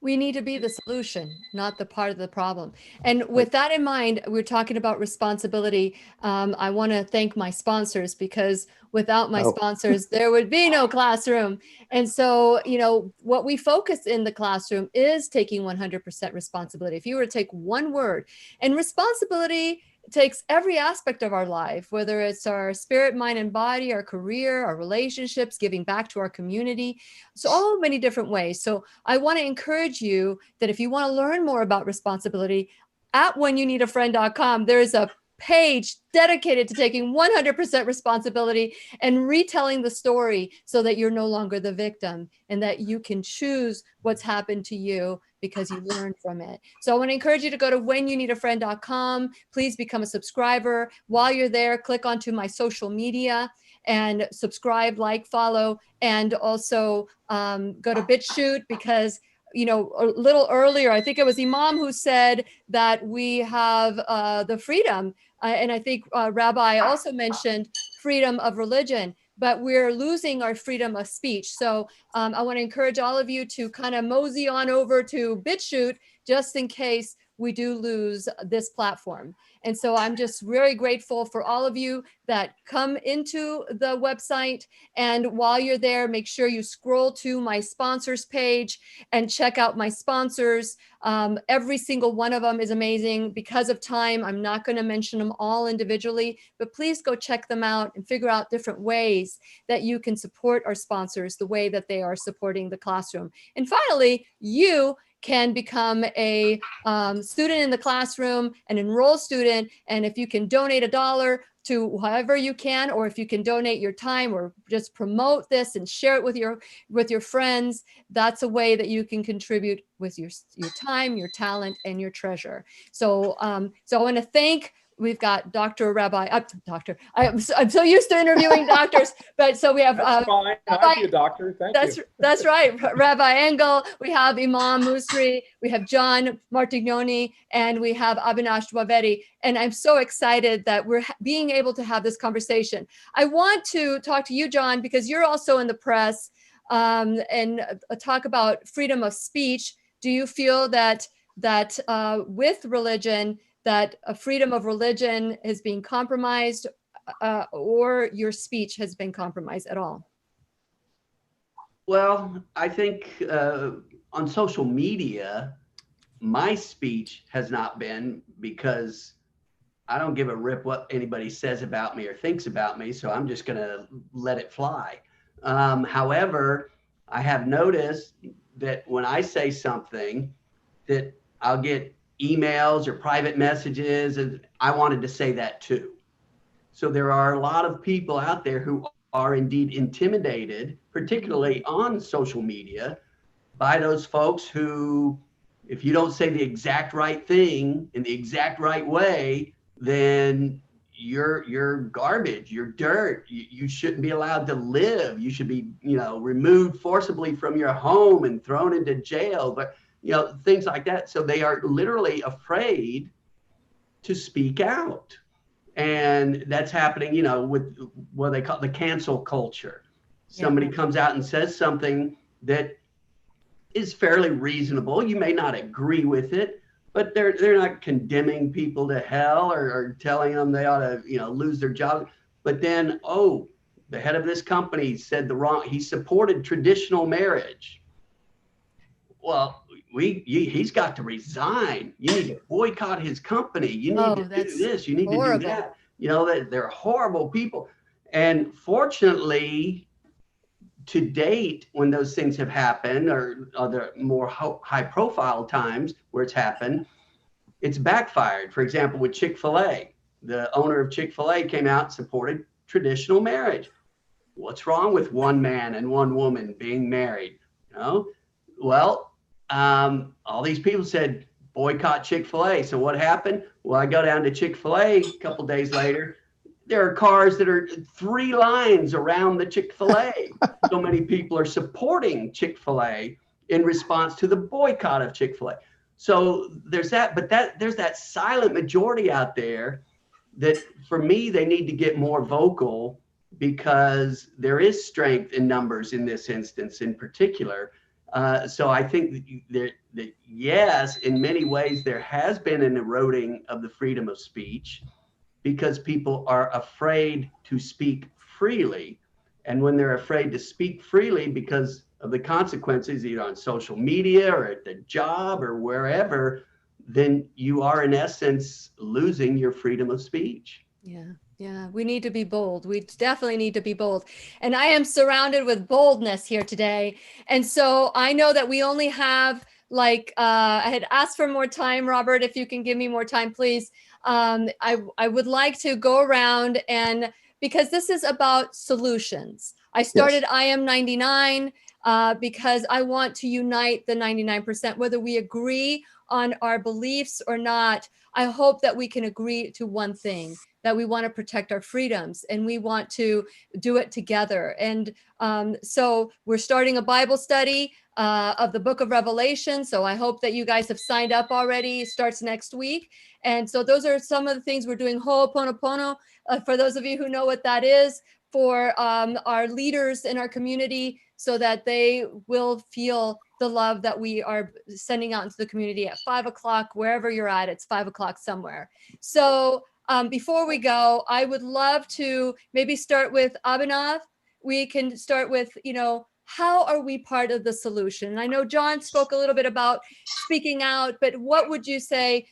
We need to be the solution, not the part of the problem. And with that in mind, we're talking about responsibility. I want to thank my sponsors, because without my sponsors, there would be no classroom. And so, what we focus in the classroom is taking 100% responsibility. If you were to take one word, and responsibility takes every aspect of our life, whether it's our spirit, mind, and body, our career, our relationships, giving back to our community, so many different ways. So I want to encourage you that if you want to learn more about responsibility, at whenyouneedafriend.com, there is a page dedicated to taking 100% responsibility and retelling the story so that you're no longer the victim and that you can choose what's happened to you because you learned from it. So I want to encourage you to go to whenyouneedafriend.com. Please become a subscriber. While you're there, click onto my social media and subscribe, like, follow, and also go to BitChute, because a little earlier, I think it was Imam who said that we have the freedom. And I think Rabbi also mentioned freedom of religion, but we're losing our freedom of speech. So I want to encourage all of you to kind of mosey on over to BitChute, just in case we do lose this platform. And so I'm just very grateful for all of you that come into the website. And while you're there, make sure you scroll to my sponsors page and check out my sponsors. Every single one of them is amazing. Because of time, I'm not going to mention them all individually, but please go check them out and figure out different ways that you can support our sponsors the way that they are supporting the classroom. And finally, you can become a student in the classroom, an enrolled student. And if you can donate $1 to however you can, or if you can donate your time or just promote this and share it with your friends, that's a way that you can contribute with your time, your talent, and your treasure. So I want to thank. We've got Dr. Rabbi, I'm so used to interviewing doctors, but so we have- That's fine, I'd be a doctor, thank you. That's right, Rabbi Engel, we have Imam Musri, we have John Martignoni, and we have Abhinav Dwivedi. And I'm so excited that we're being able to have this conversation. I want to talk to you, John, because you're also in the press, and talk about freedom of speech. Do you feel that with religion, that a freedom of religion is being compromised, or your speech has been compromised at all? Well, I think on social media, my speech has not been, because I don't give a rip what anybody says about me or thinks about me, so I'm just going to let it fly. However, I have noticed that when I say something, that I'll get emails or private messages, and I wanted to say that too. So there are a lot of people out there who are indeed intimidated, particularly on social media, by those folks who, if you don't say the exact right thing in the exact right way, then you're garbage, you're dirt, you shouldn't be allowed to live, you should be, removed forcibly from your home and thrown into jail, but things like that. So they are literally afraid to speak out. And that's happening, with what they call the cancel culture. Somebody comes out and says something that is fairly reasonable. You may not agree with it, but they're not condemning people to hell or telling them they ought to, lose their job. But then, the head of this company said he supported traditional marriage. Well, he's got to resign. You need to boycott his company. You need to do this. You need to do that. That they're horrible people. And fortunately, to date, when those things have happened, or other more high-profile times where it's happened, it's backfired. For example, with Chick-fil-A, the owner of Chick-fil-A came out and supported traditional marriage. What's wrong with one man and one woman being married? Well, all these people said, boycott Chick-fil-A. So what happened? Well, I go down to Chick-fil-A a couple days later. There are cars that are 3 lines around the Chick-fil-A. So many people are supporting Chick-fil-A in response to the boycott of Chick-fil-A. So there's that, but there's that silent majority out there that, for me, they need to get more vocal, because there is strength in numbers in this instance in particular. So I think that yes, in many ways, there has been an eroding of the freedom of speech, because people are afraid to speak freely. And when they're afraid to speak freely because of the consequences, either on social media or at the job or wherever, then you are in essence losing your freedom of speech. Yeah, we need to be bold. We definitely need to be bold. And I am surrounded with boldness here today. And so I know that we only have I had asked for more time, Robert, if you can give me more time, please. I would like to go around, and because this is about solutions. I started I Am 99 because I want to unite the 99%, whether we agree on our beliefs or not. I hope that we can agree to one thing, that we want to protect our freedoms and we want to do it together. And so we're starting a Bible study of the book of Revelation. So I hope that you guys have signed up already. It starts next week. And so those are some of the things we're doing. Ho'oponopono, for those of you who know what that is, for our leaders in our community, so that they will feel the love that we are sending out into the community at 5 o'clock, wherever you're at, it's 5 o'clock somewhere. So before we go, I would love to maybe start with Abhinav. We can start with, how are we part of the solution? I know John spoke a little bit about speaking out, but what would you say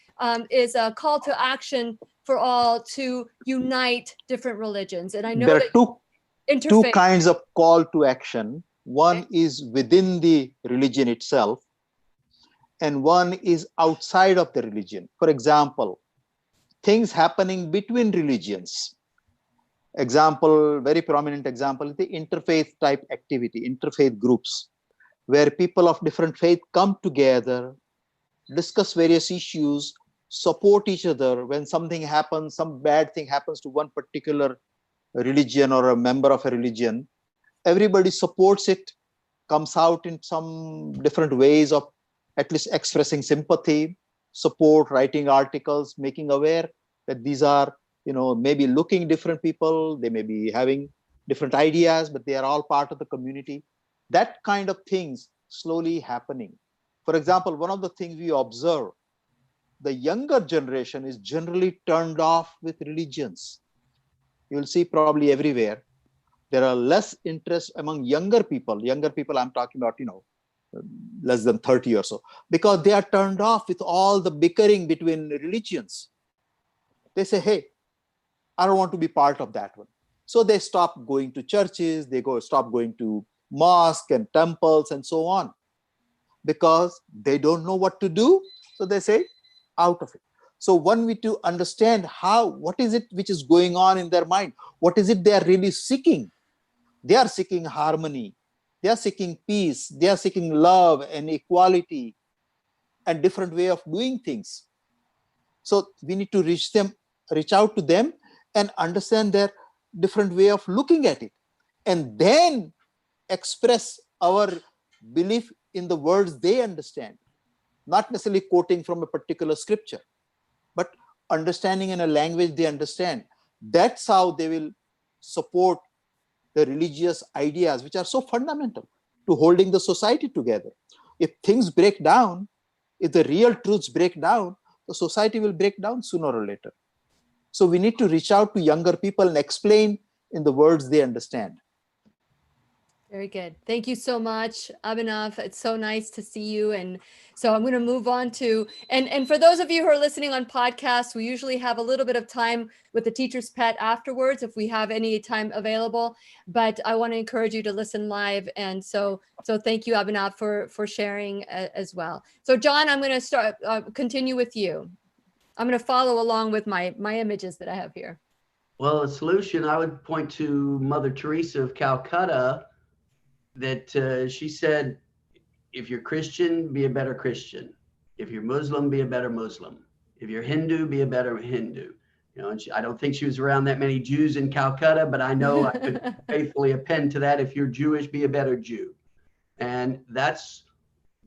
is a call to action for all to unite different religions? And I know there are two kinds of call to action. One is within the religion itself, and one is outside of the religion. For example, things happening between religions. Very prominent example is the interfaith type activity, interfaith groups, where people of different faith come together, discuss various issues, support each other. When something happens, some bad thing happens to one particular religion or a member of a religion, everybody supports it, comes out in some different ways of at least expressing sympathy, support, writing articles, making aware that these are, maybe looking different people, they may be having different ideas, but they are all part of the community. That kind of things slowly happening. For example, one of the things we observe, the younger generation is generally turned off with religions. You'll see probably everywhere. There are less interest among younger people. Younger people, I'm talking about, less than 30 or so, because they are turned off with all the bickering between religions. They say, hey, I don't want to be part of that one. So they stop going to churches, stop going to mosques and temples and so on, because they don't know what to do. So they say, out of it. So one way to understand what is it which is going on in their mind? What is it they are really seeking? They are seeking harmony. They are seeking peace. They are seeking love and equality and different way of doing things. So we need to reach out to them and understand their different way of looking at it, and then express our belief in the words they understand, not necessarily quoting from a particular scripture, but understanding in a language they understand. That's how they will support the religious ideas, which are so fundamental to holding the society together. If things break down, if the real truths break down, the society will break down sooner or later. So we need to reach out to younger people and explain in the words they understand. Very good. Thank you so much, Abhinav. It's so nice to see you. And so I'm going to move on to, and for those of you who are listening on podcasts, we usually have a little bit of time with the teacher's pet afterwards, if we have any time available, but I want to encourage you to listen live. And so thank you, Abhinav, for sharing as well. So John, I'm going to continue with you. I'm going to follow along with my images that I have here. Well, a solution, I would point to Mother Teresa of Calcutta, that she said, if you're Christian, be a better Christian. If you're Muslim, be a better Muslim. If you're Hindu, be a better Hindu. And I don't think she was around that many Jews in Calcutta, but I know I could faithfully append to that. If you're Jewish, be a better Jew. And that's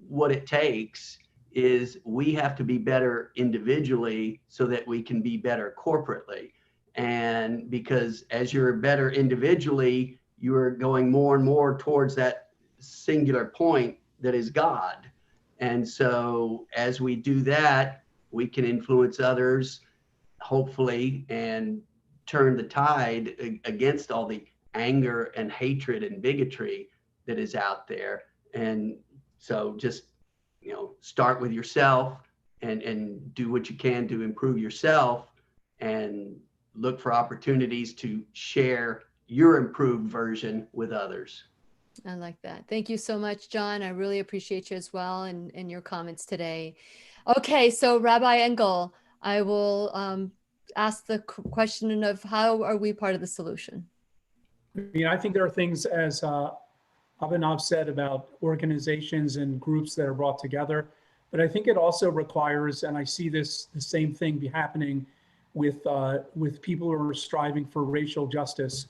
what it takes is we have to be better individually so that we can be better corporately. And because as you're better individually, you're going more and more towards that singular point that is God. And so as we do that, we can influence others, hopefully, and turn the tide against all the anger and hatred and bigotry that is out there. And so just, start with yourself and do what you can to improve yourself, and look for opportunities to share your improved version with others. I like that. Thank you so much, John. I really appreciate you as well and your comments today. Okay, so Rabbi Engel, I will ask the question of how are we part of the solution? I think there are things, as Abhinav said, about organizations and groups that are brought together. But I think it also requires, and I see the same thing be happening with people who are striving for racial justice,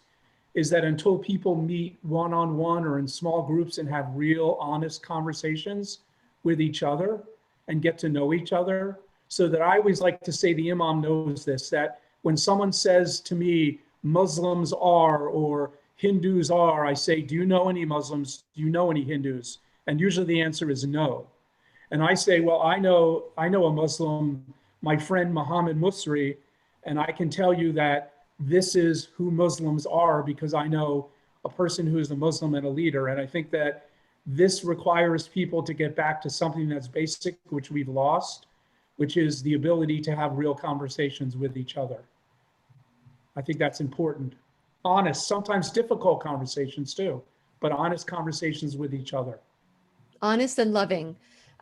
is that until people meet one-on-one or in small groups and have real, honest conversations with each other and get to know each other, so that I always like to say, the Imam knows this, that when someone says to me, Muslims are, or Hindus are, I say, do you know any Muslims? Do you know any Hindus? And usually the answer is no. And I say, well, I know a Muslim, my friend Muhammad Musri, and I can tell you that this is who Muslims are because I know a person who is a Muslim and a leader. And I think that this requires people to get back to something that's basic, which we've lost, which is the ability to have real conversations with each other. I think that's important. Honest, sometimes difficult conversations too, but honest conversations with each other. Honest and loving.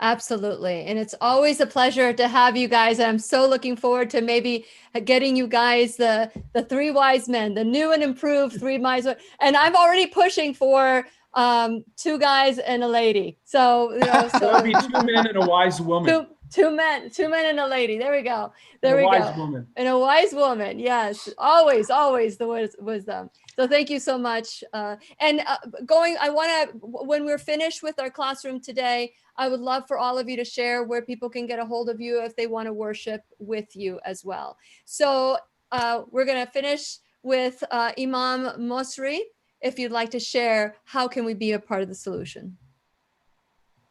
Absolutely. And it's always a pleasure to have you guys. And I'm so looking forward to maybe getting you guys the three wise men, the new and improved three wise men. And I'm already pushing for 2 guys and a lady. So, That'll be 2 men and a wise woman. Two men and a lady. There we go. There we go. A wise woman. And a wise woman. Yes. Always the wisdom. So thank you so much. I want to, when we're finished with our classroom today, I would love for all of you to share where people can get a hold of you if they want to worship with you as well. So we're going to finish with Imam Musri. If you'd like to share, how can we be a part of the solution?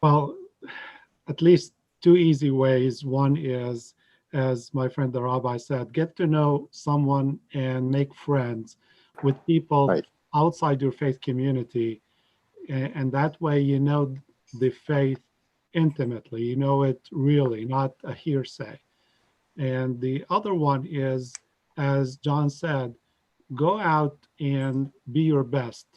Well, at least 2 easy ways. One is, as my friend the rabbi said, get to know someone and make friends with people outside your faith community. And that way, you know the faith intimately, you know it really, not a hearsay. And the other one is, as John said, go out and be your best.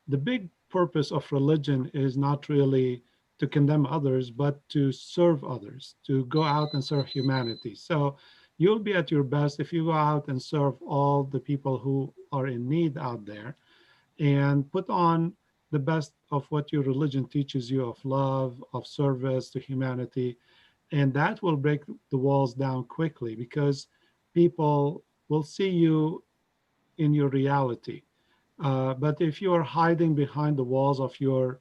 The big purpose of religion is not really to condemn others, but to serve others, to go out and serve humanity. So you'll be at your best if you go out and serve all the people who are in need out there, and put on the best of what your religion teaches you of love, of service to humanity. And that will break the walls down quickly because people will see you in your reality. But if you are hiding behind the walls of your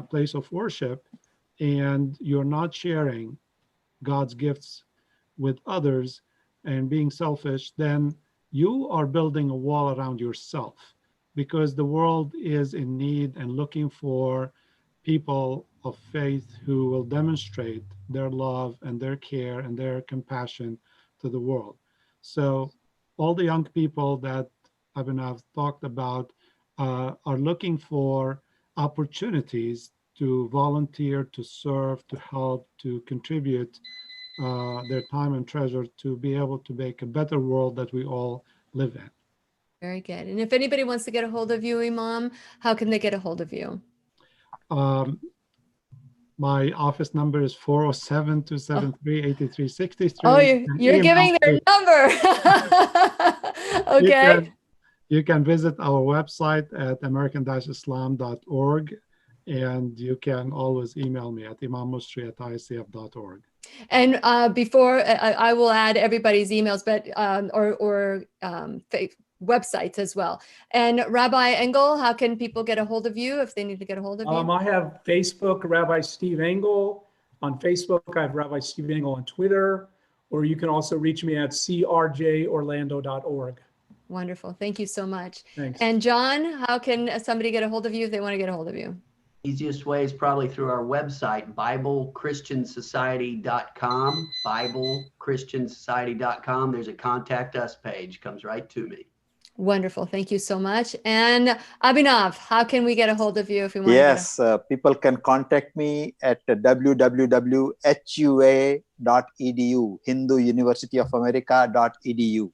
place of worship and you're not sharing God's gifts with others and being selfish, then you are building a wall around yourself, because the world is in need and looking for people of faith who will demonstrate their love and their care and their compassion to the world. So all the young people that Abhinav talked about are looking for opportunities to volunteer, to serve, to help, to contribute their time and treasure to be able to make a better world that we all live in. Very good. And if anybody wants to get a hold of you, Imam, how can they get a hold of you? My office number is 407-273-8363. Oh, you're giving their number. Okay. You can visit our website at american-islam.org, and you can always email me at imammusri@icf.org. And before I will add everybody's emails, but websites as well. And Rabbi Engel, how can people get a hold of you if they need to get a hold of you? I have Facebook, Rabbi Steve Engel. On Facebook, I have Rabbi Steve Engel on Twitter, or you can also reach me at crjorlando.org. Wonderful. Thank you so much. Thanks. And John, how can somebody get a hold of you if they want to get a hold of you? Easiest way is probably through our website, BibleChristianSociety.com, BibleChristianSociety.com. There's a contact us page, comes right to me. Wonderful. Thank you so much. And Abhinav, how can we get a hold of you if we want Yes, people can contact me at www.hua.edu, Hindu University of America.edu.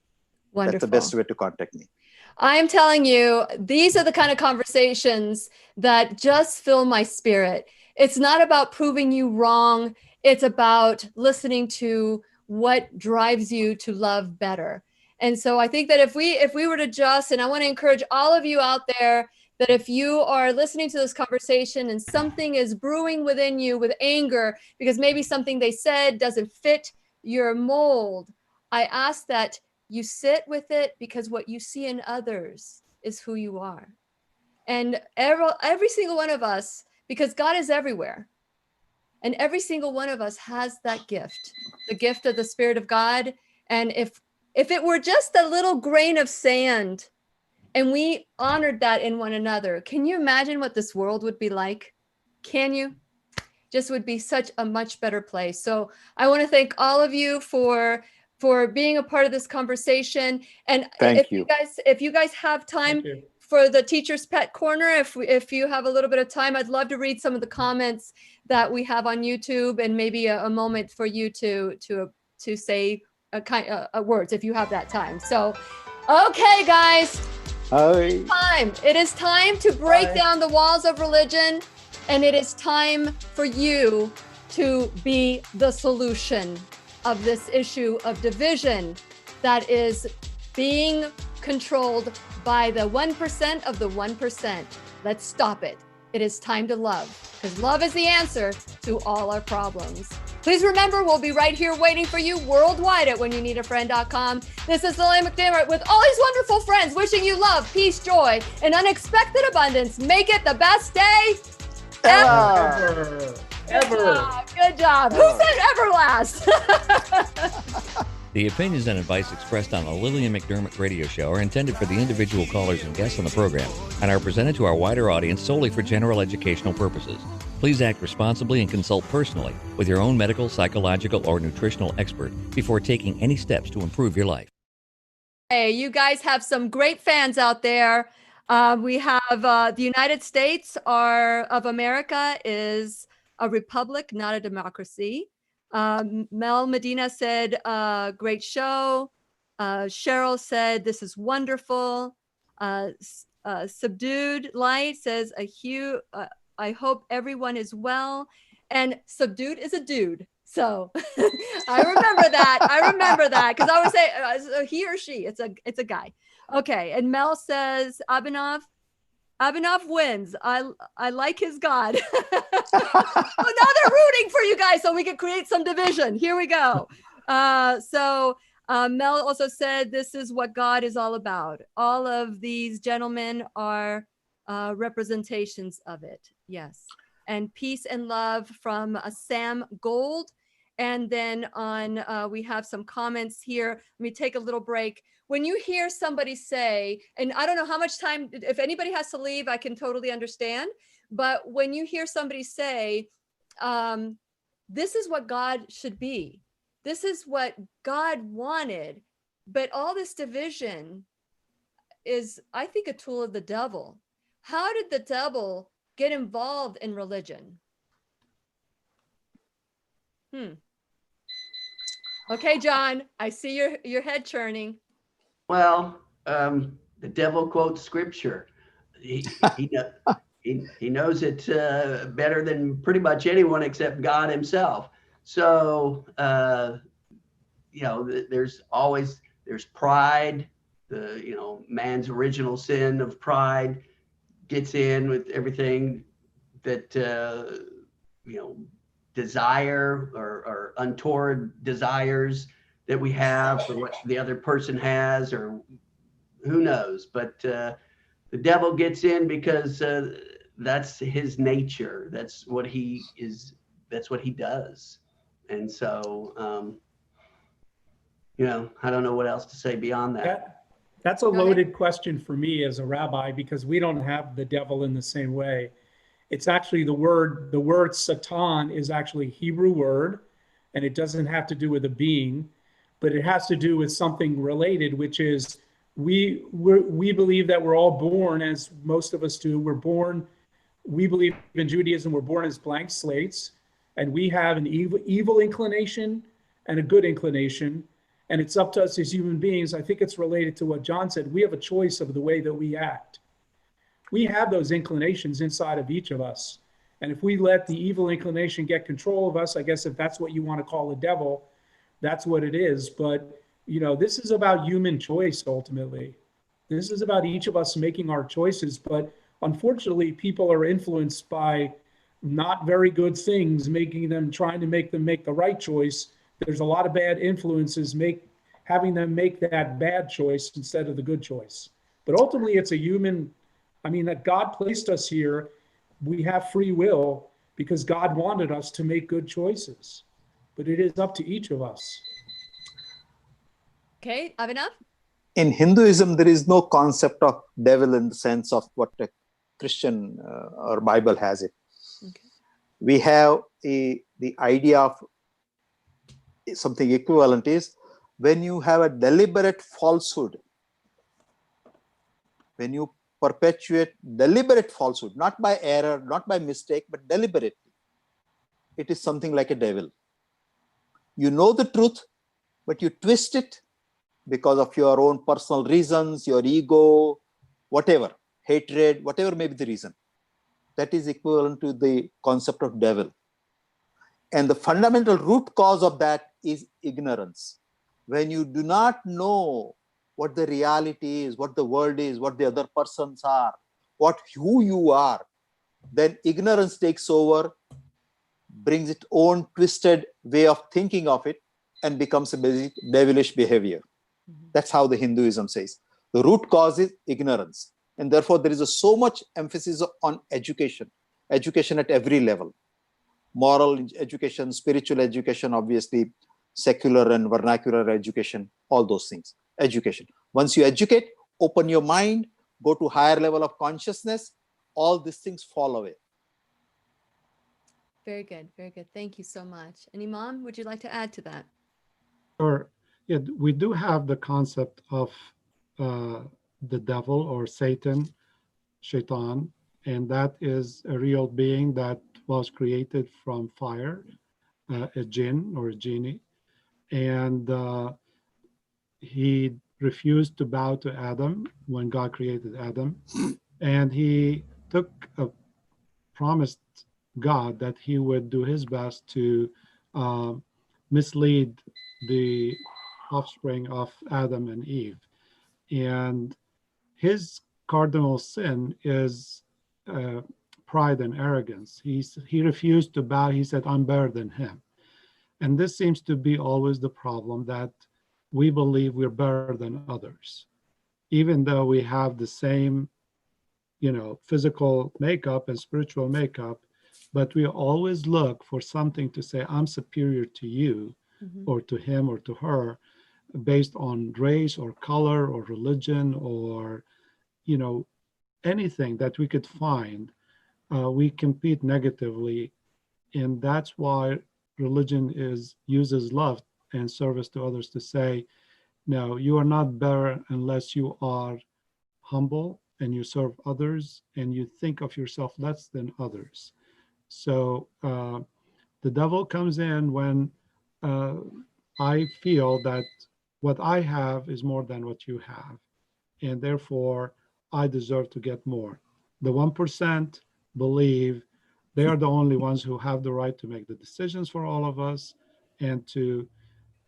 Wonderful. That's the best way to contact me. I'm telling you, these are the kind of conversations that just fill my spirit. It's not about proving you wrong. It's about listening to what drives you to love better. And so I think that if we were to just, and I want to encourage all of you out there, that if you are listening to this conversation and something is brewing within you with anger, because maybe something they said doesn't fit your mold, I ask that you sit with it, because what you see in others is who you are. And every single one of us, because God is everywhere, and every single one of us has that gift, the gift of the Spirit of God. And if it were just a little grain of sand and we honored that in one another, can you imagine what this world would be like? Can you? Just would be such a much better place. So I want to thank all of you for being a part of this conversation. And if you guys have time for the Teacher's Pet Corner, if you have a little bit of time, I'd love to read some of the comments that we have on YouTube, and maybe a moment for you to say words if you have that time. So, okay, guys, it is time to break down the walls of religion, and it is time for you to be the solution of this issue of division that is being controlled by the 1% of the 1%. Let's stop it. It is time to love, because love is the answer to all our problems. Please remember, we'll be right here waiting for you worldwide at whenyouneedafriend.com. This is Lillian McDermott with all these wonderful friends, wishing you love, peace, joy, and unexpected abundance. Make it the best day ever. Good job. Who said ever last? The opinions and advice expressed on the Lillian McDermott radio show are intended for the individual callers and guests on the program and are presented to our wider audience solely for general educational purposes. Please act responsibly and consult personally with your own medical, psychological, or nutritional expert before taking any steps to improve your life. Hey, you guys have some great fans out there. We have the United States of America is a republic, not a democracy. Mel Medina said, great show. Cheryl said, this is wonderful. Subdued Light says, I hope everyone is well. And Subdued is a dude. So I remember that because I would say he or she, it's a guy. Okay. And Mel says, Abhinav wins. I like his God. So now they're rooting for you guys so we can create some division. Here we go. So Mel also said, this is what God is all about. All of these gentlemen are representations of it. Yes. And peace and love from Sam Gold. And then we have some comments here. Let me take a little break. When you hear somebody say, and I don't know how much time, if anybody has to leave, I can totally understand. But when you hear somebody say, this is what God should be, this is what God wanted, but all this division is, I think, a tool of the devil. How did the devil get involved in religion? Okay, John, I see your head churning. Well, the devil quotes scripture. He knows it better than pretty much anyone except God himself. So, there's pride. Man's original sin of pride gets in with everything that, desire or untoward desires that we have for what the other person has, or who knows? But the devil gets in because that's his nature. That's what he is. That's what he does. And so, I don't know what else to say beyond that. That's a Go ahead. loaded question for me as a rabbi, because we don't have the devil in the same way. It's actually the word Satan is actually a Hebrew word, and it doesn't have to do with a being, but it has to do with something related, which is we believe that we're all born, as most of us do. We believe in Judaism, we're born as blank slates, and we have an evil inclination and a good inclination. And it's up to us as human beings. I think it's related to what John said. We have a choice of the way that we act. We have those inclinations inside of each of us. And if we let the evil inclination get control of us, I guess if that's what you want to call the devil, that's what it is. But, this is about human choice, ultimately. This is about each of us making our choices. But unfortunately, people are influenced by not very good things, trying to make them make the right choice. There's a lot of bad influences having them make that bad choice instead of the good choice. But ultimately, it's that God placed us here. We have free will because God wanted us to make good choices. But it is up to each of us. Okay, Abhinav? In Hinduism, there is no concept of devil in the sense of what a Christian or Bible has it. Okay. We have the idea of something equivalent is when you have a deliberate falsehood, when you perpetuate deliberate falsehood, not by error, not by mistake, but deliberately, it is something like a devil. You know the truth, but you twist it because of your own personal reasons, your ego, whatever, hatred, whatever may be the reason. That is equivalent to the concept of devil. And the fundamental root cause of that is ignorance. When you do not know what the reality is, what the world is, what the other persons are, who you are, then ignorance takes over, brings its own twisted way of thinking of it, and becomes a basic devilish behavior. That's how the Hinduism says. The root cause is ignorance. And therefore, there is so much emphasis on education at every level. Moral education, spiritual education, obviously, secular and vernacular education, all those things. Education. Once you educate, open your mind, go to higher level of consciousness, all these things fall away. Very good. Very good. Thank you so much. And Imam, would you like to add to that? Or yeah, we do have the concept of the devil or Satan, Shaitan, and that is a real being that was created from fire, a jinn or a genie, and he refused to bow to Adam when God created Adam, and he promised God that he would do his best to mislead the offspring of Adam and Eve. And his cardinal sin is pride and arrogance. He refused to bow. He said, I'm better than him. And this seems to be always the problem, that we believe we're better than others, even though we have the same, physical makeup and spiritual makeup, but we always look for something to say, I'm superior to you, or to him or to her, based on race or color or religion or, anything that we could find. We compete negatively. And that's why religion uses love and service to others to say, no, you are not better unless you are humble and you serve others and you think of yourself less than others. So the devil comes in when I feel that what I have is more than what you have, and therefore I deserve to get more. The 1% believe they are the only ones who have the right to make the decisions for all of us, and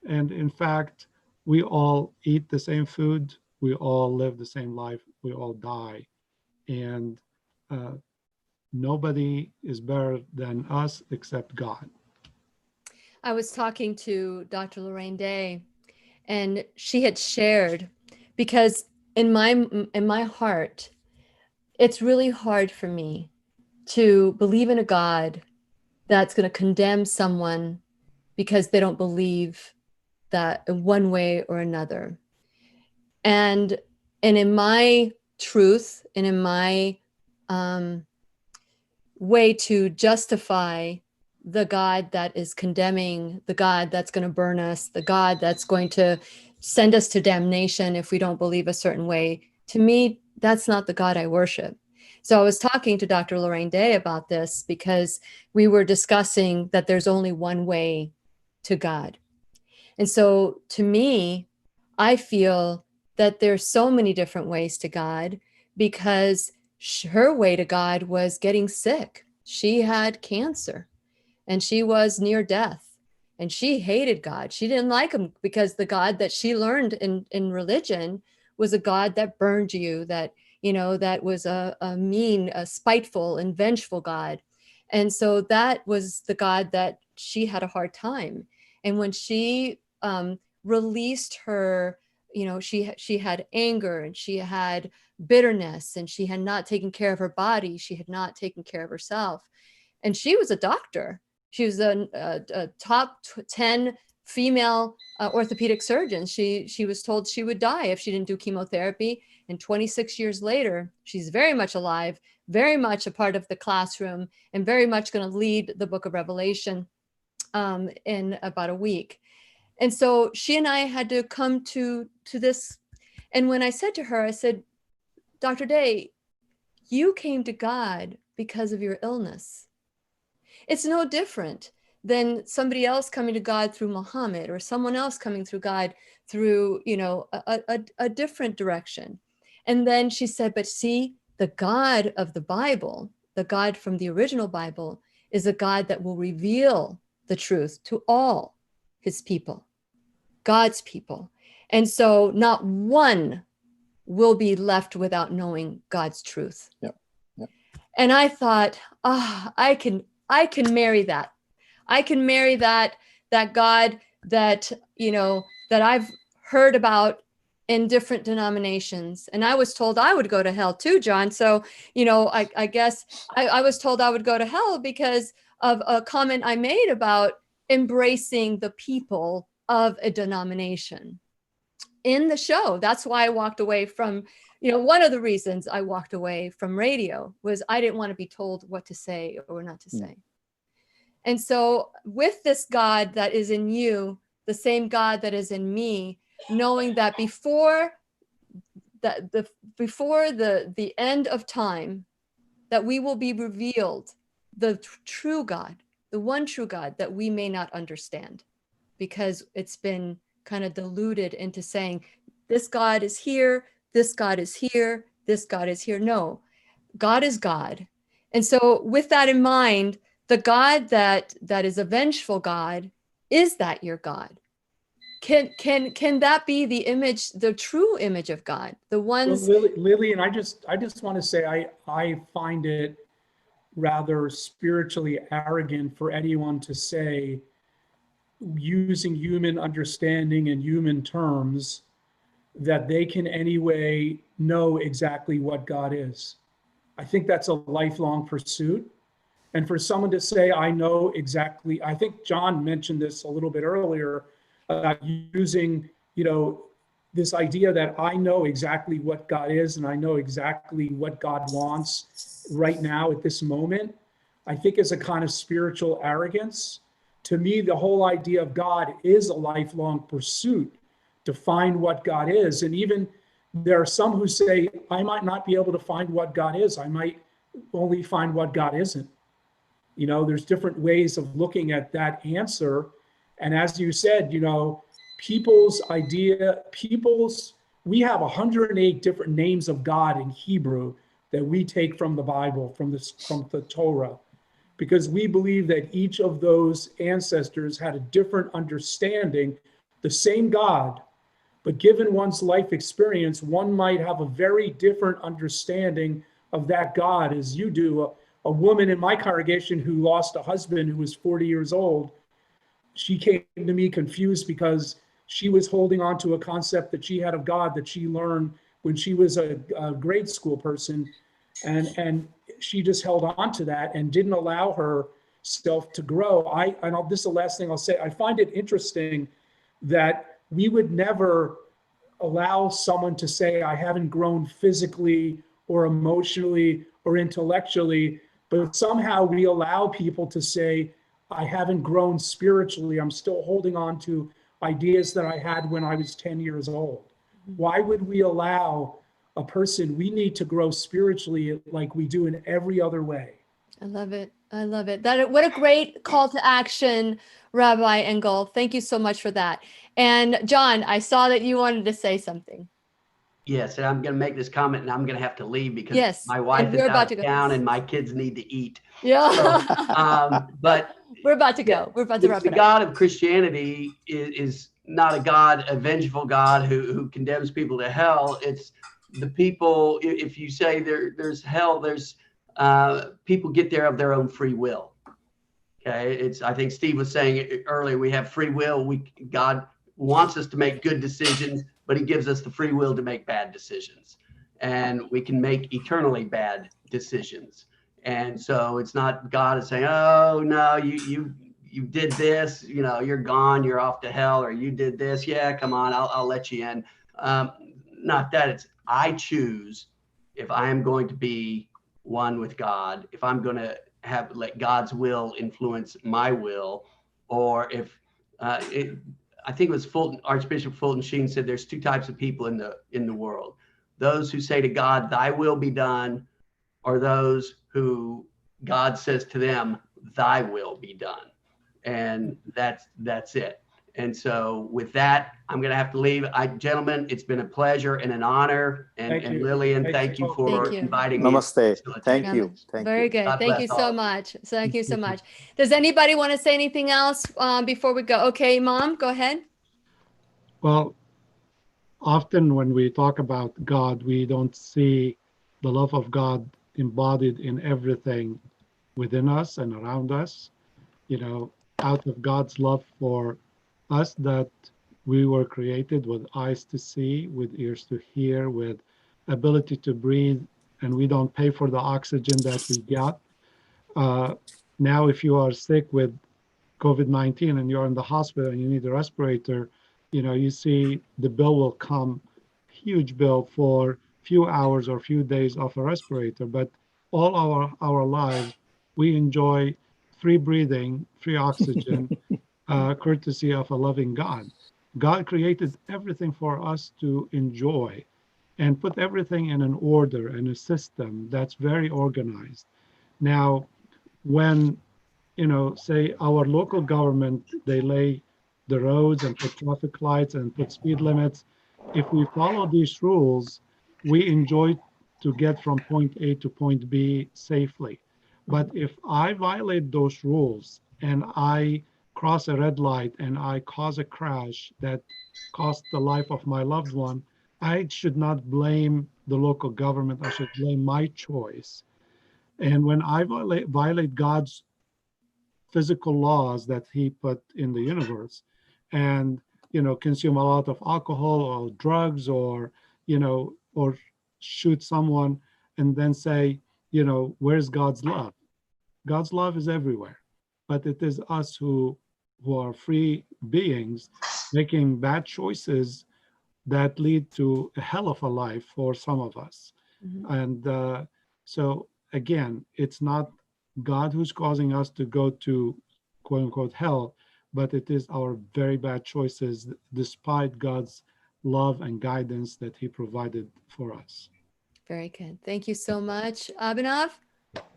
in fact, we all eat the same food, we all live the same life, we all die, and nobody is better than us except God. I was talking to Dr. Lorraine Day, and she had shared, because in my heart, it's really hard for me to believe in a God that's going to condemn someone because they don't believe that in one way or another. And in my truth and in my way to justify the God that is condemning, the God that's going to burn us, the God that's going to send us to damnation if we don't believe a certain way, to me, that's not the God I worship. So I was talking to Dr. Lorraine Day about this because we were discussing that there's only one way to God. And so to me, I feel that there's so many different ways to God because her way to God was getting sick. She had cancer and she was near death and she hated God. She didn't like him because the God that she learned in religion was a God that burned you, that, you know, that was a mean, a spiteful and vengeful God. And so that was the God that she had a hard time. And when she released her, you know, she had anger and she had bitterness and she had not taken care of her body. She had not taken care of herself. And she was a doctor. She was a top 10 female orthopedic surgeon. She was told she would die if she didn't do chemotherapy. And 26 years later, she's very much alive, very much a part of the classroom, and very much going to lead the book of Revelation in about a week. And so she and I had to come to this. And when I said to her, I said, Dr. Day, you came to God because of your illness. It's no different than somebody else coming to God through Muhammad or someone else coming through God through, you know, a different direction. And then she said, but see, the God of the Bible, the God from the original Bible, is a God that will reveal the truth to all his people, God's people. And so not one will be left without knowing God's truth. Yeah. Yeah. And I thought, I can marry that. I can marry that God that, you know, that I've heard about in different denominations. And I was told I would go to hell too, John. So, you know, I guess I was told I would go to hell because of a comment I made about embracing the people of a denomination in the show. That's why I walked away from, you know, one of the reasons I walked away from radio was I didn't want to be told what to say or not to say. And so with this God that is in you, the same God that is in me, knowing that before the end of time, that we will be revealed the true God, the one true God that we may not understand, because it's been kind of diluted into saying this God is here, this God is here, this God is here. No, God is God. And so with that in mind, the God that is a vengeful God, is that your God? Can that be the image, the true image of God? The ones. Well, Lillian, I just want to say I find it rather spiritually arrogant for anyone to say, using human understanding and human terms, that they can anyway know exactly what God is. I think that's a lifelong pursuit. And for someone to say, I know exactly, I think John mentioned this a little bit earlier, about using, you know, this idea that I know exactly what God is and I know exactly what God wants right now at this moment, I think is a kind of spiritual arrogance. To me, the whole idea of God is a lifelong pursuit to find what God is. And even there are some who say, I might not be able to find what God is. I might only find what God isn't. You know, there's different ways of looking at that answer. And as you said, you know, we have 108 different names of God in Hebrew that we take from the Bible, from the Torah, because we believe that each of those ancestors had a different understanding, the same God, but given one's life experience, one might have a very different understanding of that God as you do. A woman in my congregation who lost a husband who was 40 years old, she came to me confused because she was holding on to a concept that she had of God that she learned when she was a grade school person, and she just held on to that and didn't allow herself to grow. This is the last thing I'll say. I find it interesting that we would never allow someone to say, I haven't grown physically or emotionally or intellectually, but somehow we allow people to say, I haven't grown spiritually. I'm still holding on to ideas that I had when I was 10 years old. Why would we allow a person? We need to grow spiritually like we do in every other way. I love it. I love it. What a great call to action, Rabbi Engel. Thank you so much for that. And John, I saw that you wanted to say something. Yes, and I'm going to make this comment, and I'm going to have to leave because my wife is about out to of go. town, and my kids need to eat. Yeah. So, but we're about to go. We're about to wrap it up. The God of Christianity is not a vengeful God who condemns people to hell. It's the people. If you say there's hell, there's people get there of their own free will. Okay, I think Steve was saying earlier, we have free will. God wants us to make good decisions, but he gives us the free will to make bad decisions, and we can make eternally bad decisions. And so it's not God is saying, oh no, you did this, you're gone, you're off to hell, or you did this, yeah, come on, I'll let you in. Not that. It's I choose if I am going to be one with God, if I'm going to let God's will influence my will, or if I think it was Archbishop Fulton Sheen said there's two types of people in the world: those who say to God, "Thy will be done," or those who God says to them, "Thy will be done." And that's it. And so with that, I'm going to have to leave. Gentlemen, it's been a pleasure and an honor. And Lillian, thank you for inviting me. Namaste. Thank you. Very good. God Thank you bless so all. much. Thank you so much. Does anybody want to say anything else before we go? Okay, Mom, go ahead. Well, often when we talk about God, we don't see the love of God embodied in everything within us and around us. Out of God's love for us, that we were created with eyes to see, with ears to hear, with ability to breathe, and we don't pay for the oxygen that we got. Now, if you are sick with COVID-19 and you're in the hospital and you need a respirator, you see the bill will come, huge bill for few hours or few days of a respirator. But all our lives, we enjoy free breathing, free oxygen, courtesy of a loving God. God created everything for us to enjoy and put everything in an order and a system that's very organized. Now, when, say our local government, they lay the roads and put traffic lights and put speed limits, if we follow these rules, we enjoy to get from point A to point B safely. But if I violate those rules and I cross a red light and I cause a crash that costs the life of my loved one, I should not blame the local government. I should blame my choice. And when I violate God's physical laws that he put in the universe and, consume a lot of alcohol or drugs or shoot someone and then say, where's God's love? God's love is everywhere, but it is us who are free beings making bad choices that lead to a hell of a life for some of us. Mm-hmm. And so again, it's not God who's causing us to go to quote unquote hell, but it is our very bad choices despite God's love and guidance that he provided for us. Very good. Thank you so much. Abhinav?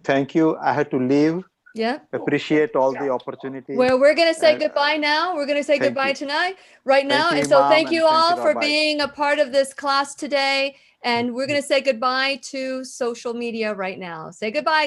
Thank you. I had to leave. Yeah. Appreciate all the opportunity. Well, we're going to say goodbye now. We're going to say goodbye tonight, right now. And so thank you all for being a part of this class today. And we're going to say goodbye to social media right now. Say goodbye, guys.